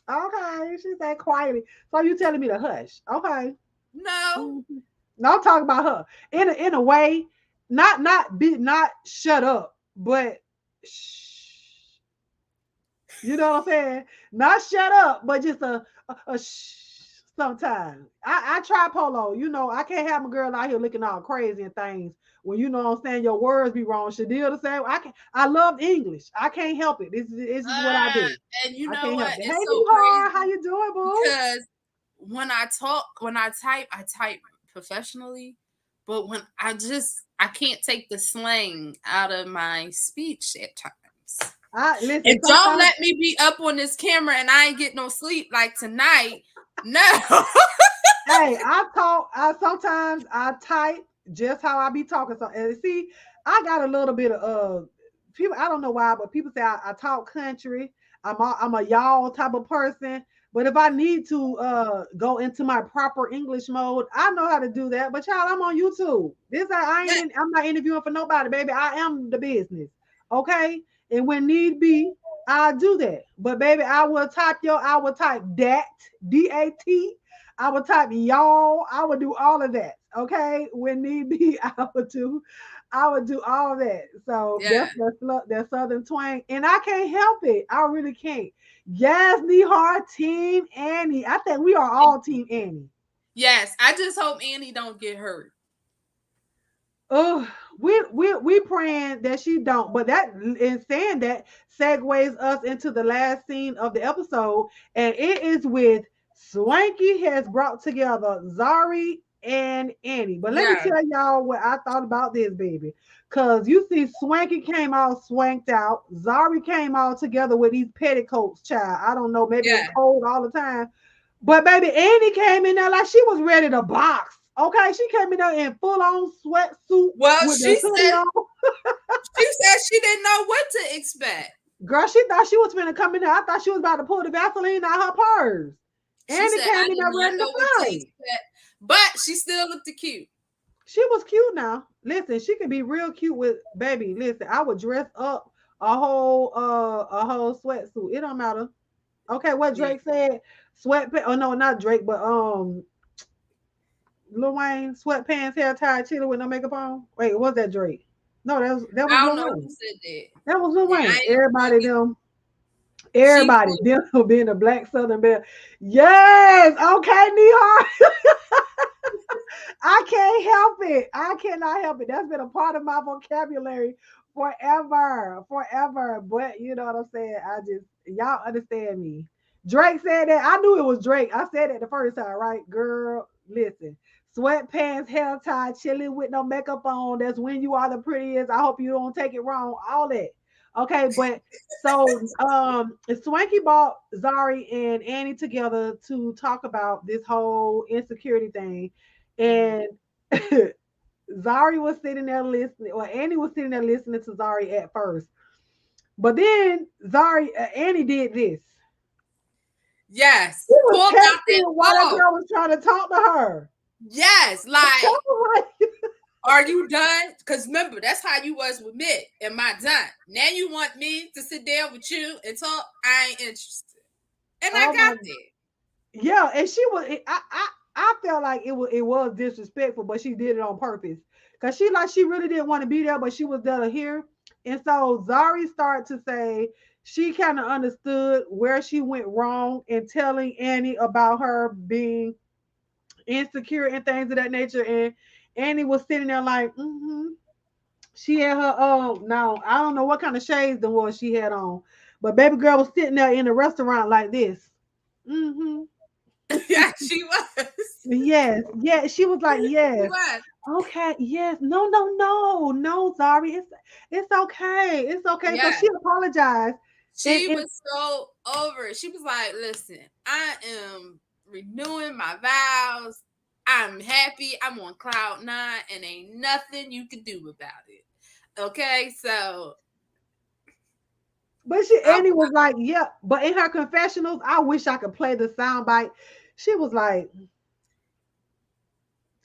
Okay. She said quietly. So you telling me to hush. Okay. No. Mhm. No, I'm talking about her. In a way, not shut up, but shh. You know what I'm saying? Not shut up, but just a shh sometimes. I try polo. You know, I can't have a girl out here looking all crazy and things. When you know what I'm saying, your words be wrong. Shadil the same. I love English. I can't help it. This is what I do. And you I know can't help what? it. Hey, It's so Nihar, how crazy you doing, boo? because when I type professionally, but when I can't take the slang out of my speech at times. I listen. And don't Sometimes, let me be up on this camera and I ain't get no sleep like tonight. No. hey, I talk. I sometimes I type just how I be talking. So and see, I got a little bit of people. I don't know why, but people say I talk country. I'm a y'all type of person. But if I need to go into my proper English mode, I know how to do that. But child, I'm on YouTube. I'm not interviewing for nobody, baby. I am the business. Okay? And when need be, I'll do that. But baby, I will type dat, DAT. I would type y'all. I would do all of that. Okay, when need be, I would do all that. So Yeah. that southern twang, and I can't help it. I really can't. Yes, Nihar, Team Annie. I think we are all Team Annie. Yes. I just hope Annie don't get hurt. Oh, we praying that she don't. But that in saying that segues us into the last scene of the episode, and it is with Swanky has brought together Zari and Annie. But let me Yeah. tell y'all what I thought about this, baby. Cause you see, Swanky came all swanked out. Zari came all together with these petticoats, child. I don't know, maybe it's Yeah. cold all the time. But baby, Annie came in there like she was ready to box. Okay, she came in there in full on sweatsuit Well, with the hoodie on. she said she didn't know what to expect. Girl, she thought she was gonna come in there. I thought she was about to pull the Vaseline out her purse. She Annie said came I in did there not ready to know what to fight. expect, but she still looked cute. She was cute now. Listen, she could be real cute with baby. Listen, I would dress up a whole sweatsuit. It don't matter. Okay, what Yeah. Drake said, sweatpants. Oh no, not Drake, but Lil Wayne, sweatpants, hair tied, chilling with no makeup on. Wait, was that Drake? No, that was I don't Lil know Wayne. who said that. That was Lil Yeah, I Wayne. ain't even Everybody gonna them, get she everybody them being a black Southern belle. Yes, okay, Nihar. I can't help it. I cannot help it. That's been a part of my vocabulary forever, forever. But you know what I'm saying? I just y'all understand me. Drake said that. I knew it was Drake. I said it the first time, right? Girl, listen. Sweatpants, hair tied, chilling with no makeup on. That's when you are the prettiest. I hope you don't take it wrong. All that. Okay, but so Swanky brought Zari and Annie together to talk about this whole insecurity thing. Mhm. And Zari was sitting there listening, or Annie was sitting there listening to Zari at first. But then Annie did this. She Yes, was pulled out that texting while that phone. girl was trying to talk to her. Yes, I was like, Are you done? Because remember, that's how you was with me. Am I done? Now you want me to sit down with you and talk? I ain't interested. And I Oh got my, there. yeah, and she was. I felt like it was disrespectful, but she did it on purpose because she really didn't want to be there, but she was there to hear. And so Zari started to say she kind of understood where she went wrong in telling Annie about her being insecure and things of that nature. And Annie was sitting there like, mm-hmm. She had her now I don't know what kind of shades the was she had on, but baby girl was sitting there in the restaurant like this. Mm-hmm. Yeah, she was. Yes, yes. She was like, She yes. was. Okay, yes. No, no, no, no, Zari. It's okay. It's okay. So Yeah. she apologized. She And was so over it. She was like, listen, I am renewing my vows. I'm happy. I'm on cloud nine, and ain't nothing you can do about it. Okay, so but she I, Annie was like, yeah. But in her confessionals, I wish I could play the soundbite. She was like,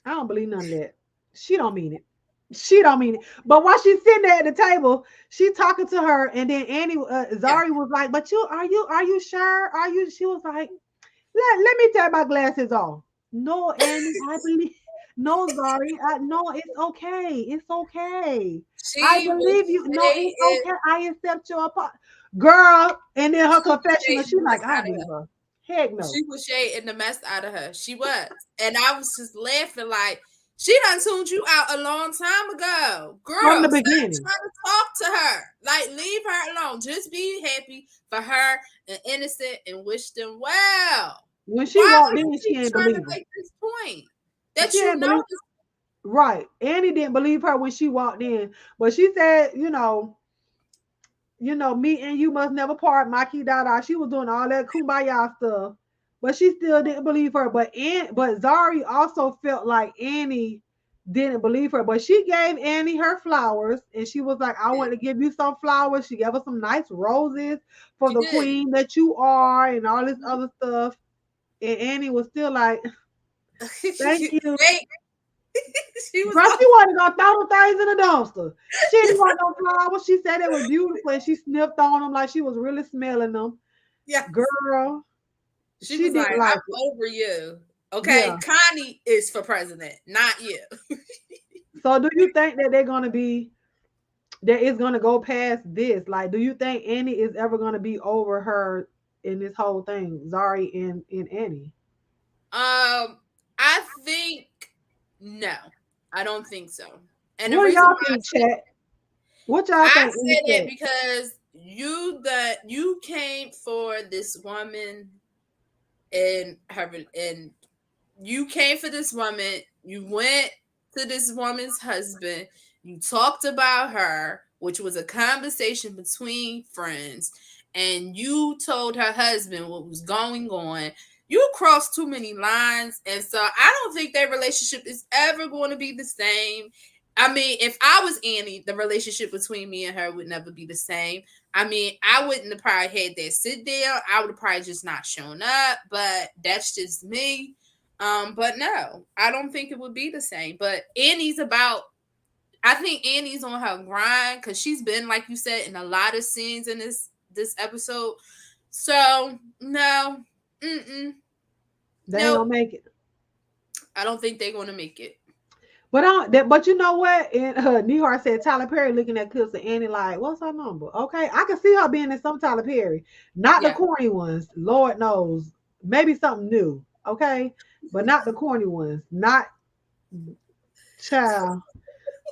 I don't believe none of that. She don't mean it. She don't mean it. But while she's sitting there at the table, she talking to her, and then Annie, yeah, Zari was like, "But are you sure? Are you?" She was like, "Let me take my glasses off." No, Annie, I believe. No, Zari, no, it's okay. It's okay. I she would believe you. No, say it's it. okay. I accept your apology, girl. And then her She was confessional, shading she the mess like, I out don't of believe her. her. Heck no. She was shading the mess out of her. She was, and I was just laughing like she done tuned you out a long time ago, From the girl. Stop beginning. trying to talk to her. Like leave her alone. Just be happy for her and innocent and wish them well. When she Why walked are you in, she keep ain't trying to believe her. make this point She that you ain't know believe. Right. Annie didn't believe her when she walked in. But she said, me and you must never part, Maki Dada. She was doing all that kumbaya stuff. But she still didn't believe her. But Zari also felt like Annie didn't believe her. But she gave Annie her flowers. And she was like, I want to give you some flowers. She gave her some nice roses for she the did. queen that you are and all this other stuff. And Annie was still like, thank you. Wait, she was Girl, like, she wasn't gonna throw the things in the dumpster. She didn't want no flowers. She said it was beautiful and she sniffed on them like she was really smelling them. yes. Girl, She she was like, didn't like it. I'm over you. Okay, Yeah. Connie is for president, not you. So do you think that that it's gonna go past this? Like, do you think Annie is ever gonna be over her in this whole thing? Zari and Annie. I think no, I don't think so. And the What do reason y'all why think, chat? What y'all I think in the say that chat? because you came for this woman and her and you came for this woman. You went to this woman's husband. You talked about her, which was a conversation between friends, and you told her husband what was going on. You crossed too many lines, and so I don't think their relationship is ever going to be the same. I mean, if I was Annie, the relationship between me and her would never be the same. I mean, I wouldn't have probably had that sit down. I would have probably just not shown up, but that's just me. But no, I don't think it would be the same. But I think Annie's on her grind because she's been, like you said, in a lot of scenes in this episode. So no, They ain't nope. gonna make it. I don't think they're gonna make it. But you know what? And Nehar said Tyler Perry looking at Clips and Annie like, what's her number? Okay, I can see her being in some Tyler Perry, not the Yeah. corny ones. Lord knows, maybe something new. Okay, but not the corny ones. Not child.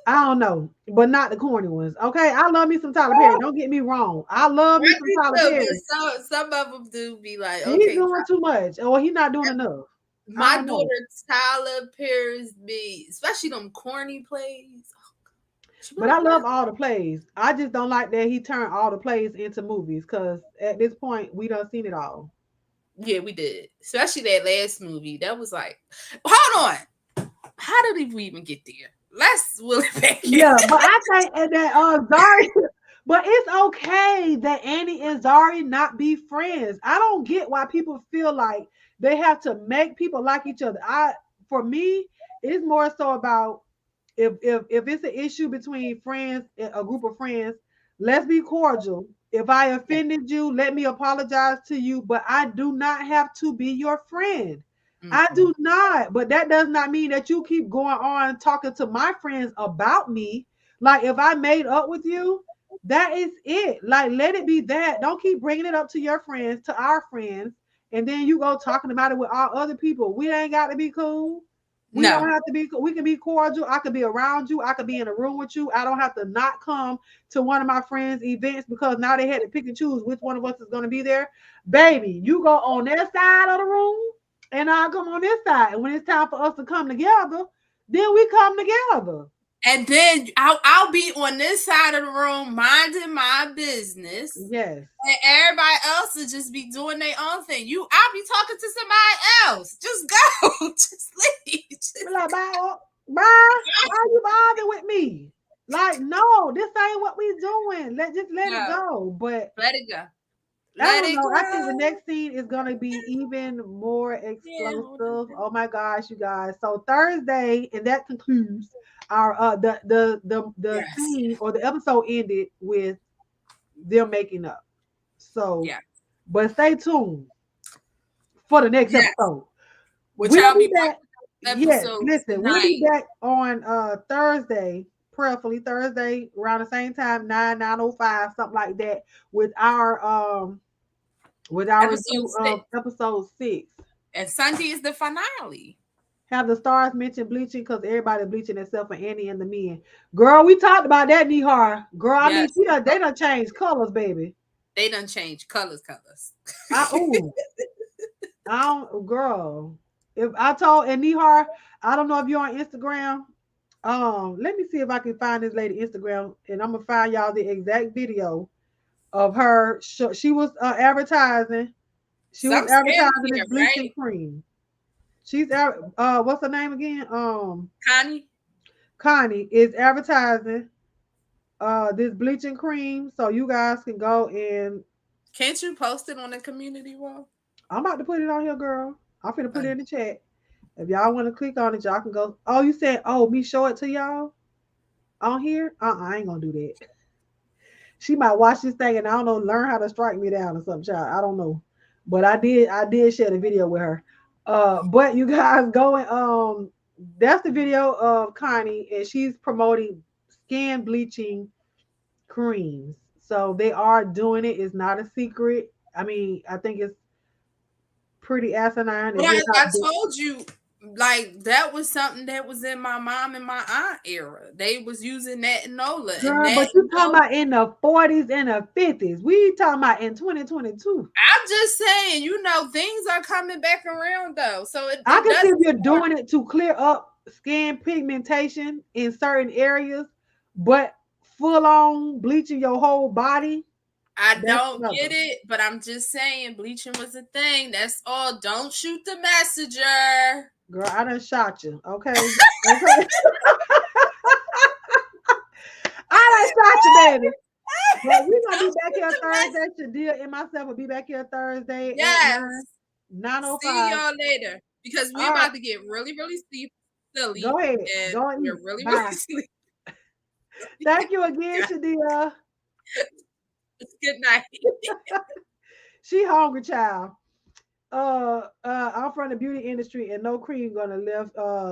I don't know, but not the corny ones. Okay, I love me some Tyler Perry. Don't get me wrong. I love me I some do Tyler too, Perry. but some of them do be like, He's okay, doing too much, or he's not doing enough. I my don't know. daughter Tyler Perry's be, especially them corny plays. She be But like, I what? love all the plays. I just don't like that he turned all the plays into movies because at this point we done seen it all. Yeah, we did. Especially that last movie. That was like, hold on. How did we even get there? Let's will it back in. Yeah, but I think that Zari, but it's okay that Annie and Zari not be friends. I don't get why people feel like they have to make people like each other. For me, it's more so about If it's an issue between friends, a group of friends, let's be cordial. If I Yeah. offended you, let me apologize to you, but I do not have to be your friend. I Mm-mm. do not. But that does not mean that you keep going on talking to my friends about me. Like if I made up with you, that is it. Like let it be that. Don't keep bringing it up to your friends, to our friends, and then you go talking about it with all other people. We ain't got to be cool. We No. don't have to be, we can be cordial. I could be around you. I could be in a room with you. I don't have to not come to one of my friends' events because now they had to pick and choose which one of us is going to be there. Baby, you go on that side of the room and I'll come on this side. And when it's time for us to come together, then we come together. And then I'll be on this side of the room minding my business. Yes. And everybody else will just be doing their own thing. I'll be talking to somebody else. Just go. Just leave. We're like, bye, bye. Why are you bothering with me? Like, no, this ain't what we doing. Just let it No. go. But Let it go. I Let don't it know. I think the go. next scene is gonna be even more Yeah. explosive. Oh my gosh, you guys! So Thursday, and that concludes our the Yes. scene or the episode ended with them making up. So, Yeah. but stay tuned for the next Yes. episode. Which We'll I'll be be back. watching Yes, episodes listen, we'll be tonight. back on Thursday, prayerfully Thursday around the same time, 9:05, something like that, with our Episode review of 6. episode 6. And Sunday is the finale. Have the stars mentioned bleaching because everybody bleaching except for Annie and the men. Girl, we talked about that, Nihar. Girl, I mean, Yes. they done changed colors, baby. They done changed colors. Ooh, I don't, girl. If I told and Nihar, I don't know if you're on Instagram. Let me see if I can find this lady Instagram, and I'm gonna find y'all the exact video of her. She was advertising. She was Some advertising this skincare, bleaching right? cream. She's what's her name again? Connie? Connie is advertising this bleaching cream, so you guys can go and Can't you post it on the community wall? I'm about to put it on here, girl. I'm finna put it Oh, in the chat. If y'all want to click on it, y'all can go. Oh, you said, oh, me show it to y'all on here? I ain't gonna do that. She might watch this thing and I don't know, learn how to strike me down or something, child. I don't know. But I did share the video with her. But you guys going, that's the video of Connie and she's promoting skin bleaching creams. So they are doing it. It's not a secret. I mean, I think it's pretty asinine but if it's I not. told you, like that was something that was in my mom and my aunt era. They was using that Nola, and Girl, that but you talking Nola. about in the 40s and the 50s. We talking about in 2022. I'm just saying, things are coming back around though, so I it can see doesn't if you're start. doing it to clear up skin pigmentation in certain areas, but full on bleaching your whole body, I that's don't get another. it, but I'm just saying bleaching was a thing. That's all. Don't shoot the messenger. Girl, I done shot you. Okay. Okay. I done shot you, baby. But we're gonna be Don't back shoot here the Thursday. messenger. Shadia and myself will be back here Thursday at Yes. nine oh See five. y'all later because All we're right. about to get really, really silly, Go ahead. and Go and we're eat. really, really Bye. sleepy. Thank you again, Shadia. Good night. She hungry, child. I'm from the beauty industry, and no cream gonna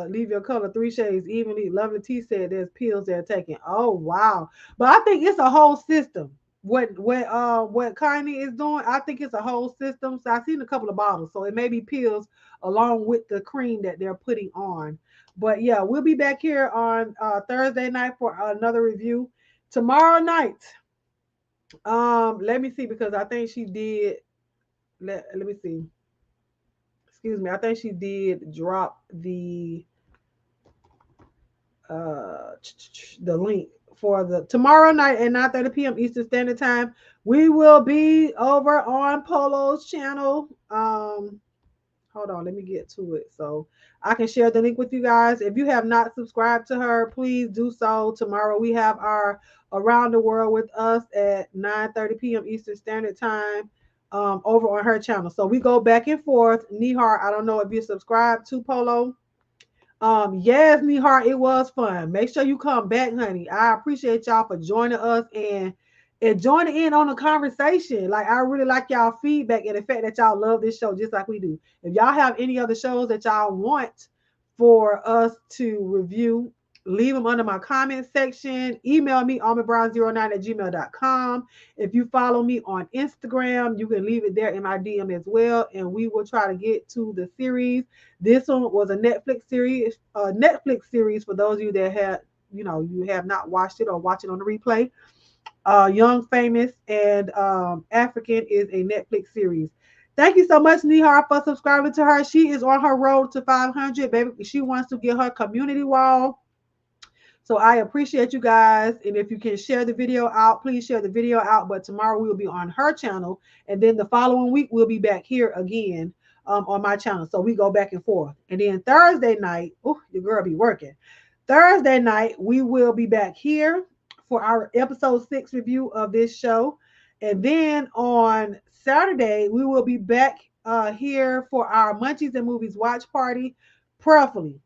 leave your color three shades evenly. Lovely T said there's pills they're taking. Oh wow! But I think it's a whole system. What Connie is doing, I think it's a whole system. So I've seen a couple of bottles, so it may be pills along with the cream that they're putting on. But yeah, we'll be back here on Thursday night for another review. Tomorrow night, let me see because I think she did. Let me see. Excuse me, I think she did drop uh the link for the tomorrow night at 9:30 p.m. Eastern Standard Time. We will be over on Polo's channel. Hold on, let me get to it so I can share the link with you guys. If you have not subscribed to her, please do so. Tomorrow we have our Around the World with us at 9:30 p.m. Eastern Standard Time over on her channel. So we go back and forth. Nihar, I don't know if you subscribe to Polo. Yes, Nihar, it was fun. Make sure you come back, honey. I appreciate y'all for joining us and joining in on the conversation. Like I really like y'all feedback and the fact that y'all love this show just like we do. If y'all have any other shows that y'all want for us to review, leave them under my comment section. Email me almondbrown09@gmail.com. If you follow me on Instagram, you can leave it there in my DM as well, and we will try to get to the series. This one was a Netflix series for those of you that had, you have not watched it or watch it on the replay. Young, Famous, and African is a Netflix series. Thank you so much, Nihar, for subscribing to her. She is on her road to 500, baby. She wants to get her community wall. So I appreciate you guys. And if you can share the video out, please share the video out. But tomorrow we will be on her channel. And then the following week, we'll be back here again on my channel. So we go back and forth. And then Thursday night, oh, your girl be working. Thursday night, we will be back here for our episode 6 review of this show. And then on Saturday, we will be back here for our Munchies and Movies watch party, prayerfully.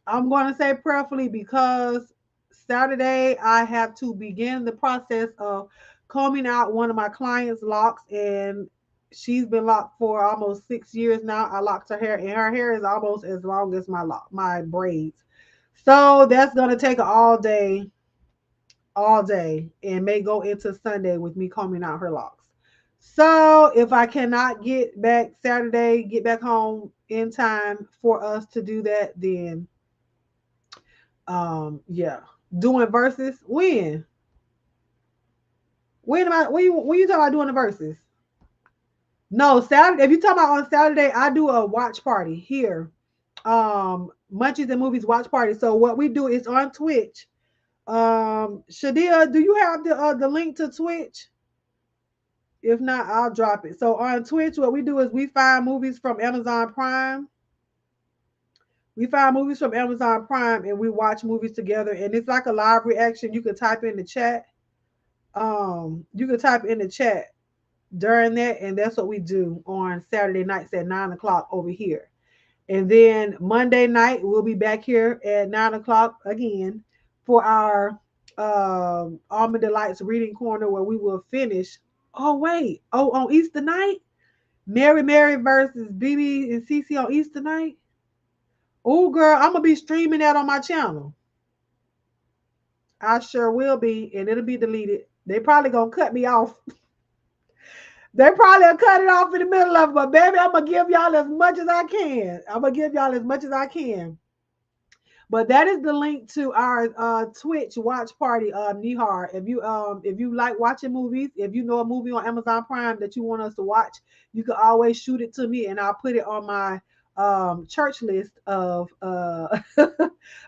I'm going to say prayerfully because Saturday I have to begin the process of combing out one of my clients' locks, and she's been locked for almost 6 years now. I locked her hair, and her hair is almost as long as my braids. So that's gonna take all day, and may go into Sunday with me combing out her locks. So if I cannot get back Saturday, get back home in time for us to do that, then yeah, doing verses. When you talking about doing the verses? No, Saturday. If you talking about on Saturday, I do a watch party here. Munchies and Movies watch party. So what we do is on Twitch. Shadia, do you have the link to Twitch? If not, I'll drop it. So on Twitch, what we do is we find movies from Amazon Prime. We find movies from Amazon Prime and we watch movies together. And it's like a live reaction. You can type in the chat. You can type in the chat during that, and that's what we do on Saturday nights at 9 o'clock over here. And then Monday night we'll be back here at 9 o'clock again for our Almond Delights reading corner where we will finish. Oh wait, on Easter night, Mary versus BB and CC on Easter night. Oh girl, I'm gonna be streaming that on my channel. I sure will be, and it'll be deleted. They probably gonna cut me off. They probably will cut it off in the middle of it, but baby, I'm gonna give y'all as much as I can. I'm gonna give y'all as much as I can. But that is the link to our Twitch watch party, Nihar. If you like watching movies, if you know a movie on Amazon Prime that you want us to watch, you can always shoot it to me and I'll put it on my church list of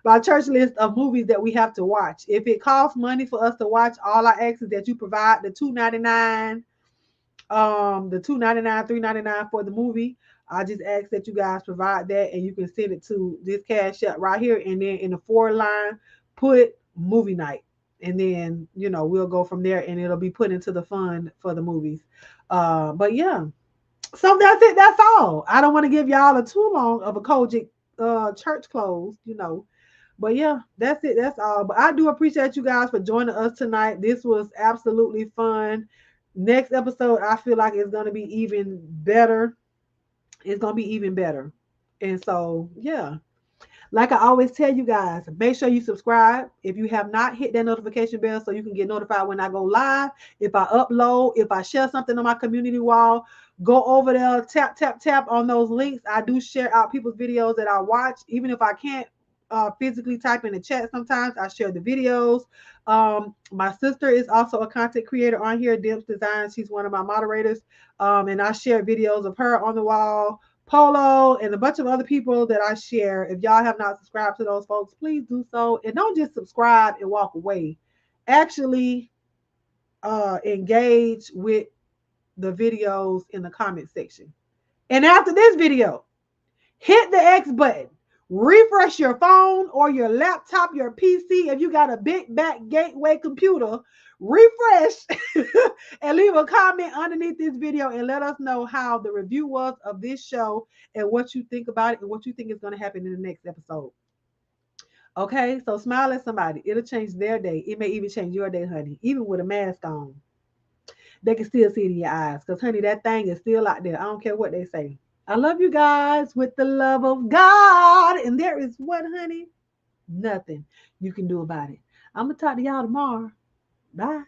my church list of movies that we have to watch. If it costs money for us to watch, all I ask is that you provide the $2.99, the $2.99, $3.99 for the movie. I just ask that you guys provide that, and you can send it to this cash app right here, and then in the forward line, put movie night, and then we'll go from there, and it'll be put into the fund for the movies. But yeah, so that's it. That's all. I don't want to give y'all a too long of a Kojic church close, But yeah, that's it. That's all. But I do appreciate you guys for joining us tonight. This was absolutely fun. Next episode, I feel like it's going to be even better. It's going to be even better. And so, yeah. Like I always tell you guys, make sure you subscribe. If you have not, hit that notification bell so you can get notified when I go live. If I upload, if I share something on my community wall, go over there, tap, tap, tap on those links. I do share out people's videos that I watch. Even if I can't physically type in the chat sometimes, I share the videos. My sister is also a content creator on here, Dimps Design. She's one of my moderators. And I share videos of her on the wall. Polo and a bunch of other people that I share. If y'all have not subscribed to those folks, please do so. And don't just subscribe and walk away. Actually engage with the videos in the comment section. And after this video, hit the X button. Refresh your phone or your laptop, your PC. If you got a big back gateway computer, refresh and leave a comment underneath this video and let us know how the review was of this show and what you think about it and what you think is going to happen in the next episode. Okay, so smile at somebody. It'll change their day. It may even change your day, honey. Even with a mask on, they can still see it in your eyes. Because, honey, that thing is still out there. I don't care what they say. I love you guys with the love of God. And there is what, honey? Nothing you can do about it. I'm going to talk to y'all tomorrow. Bye.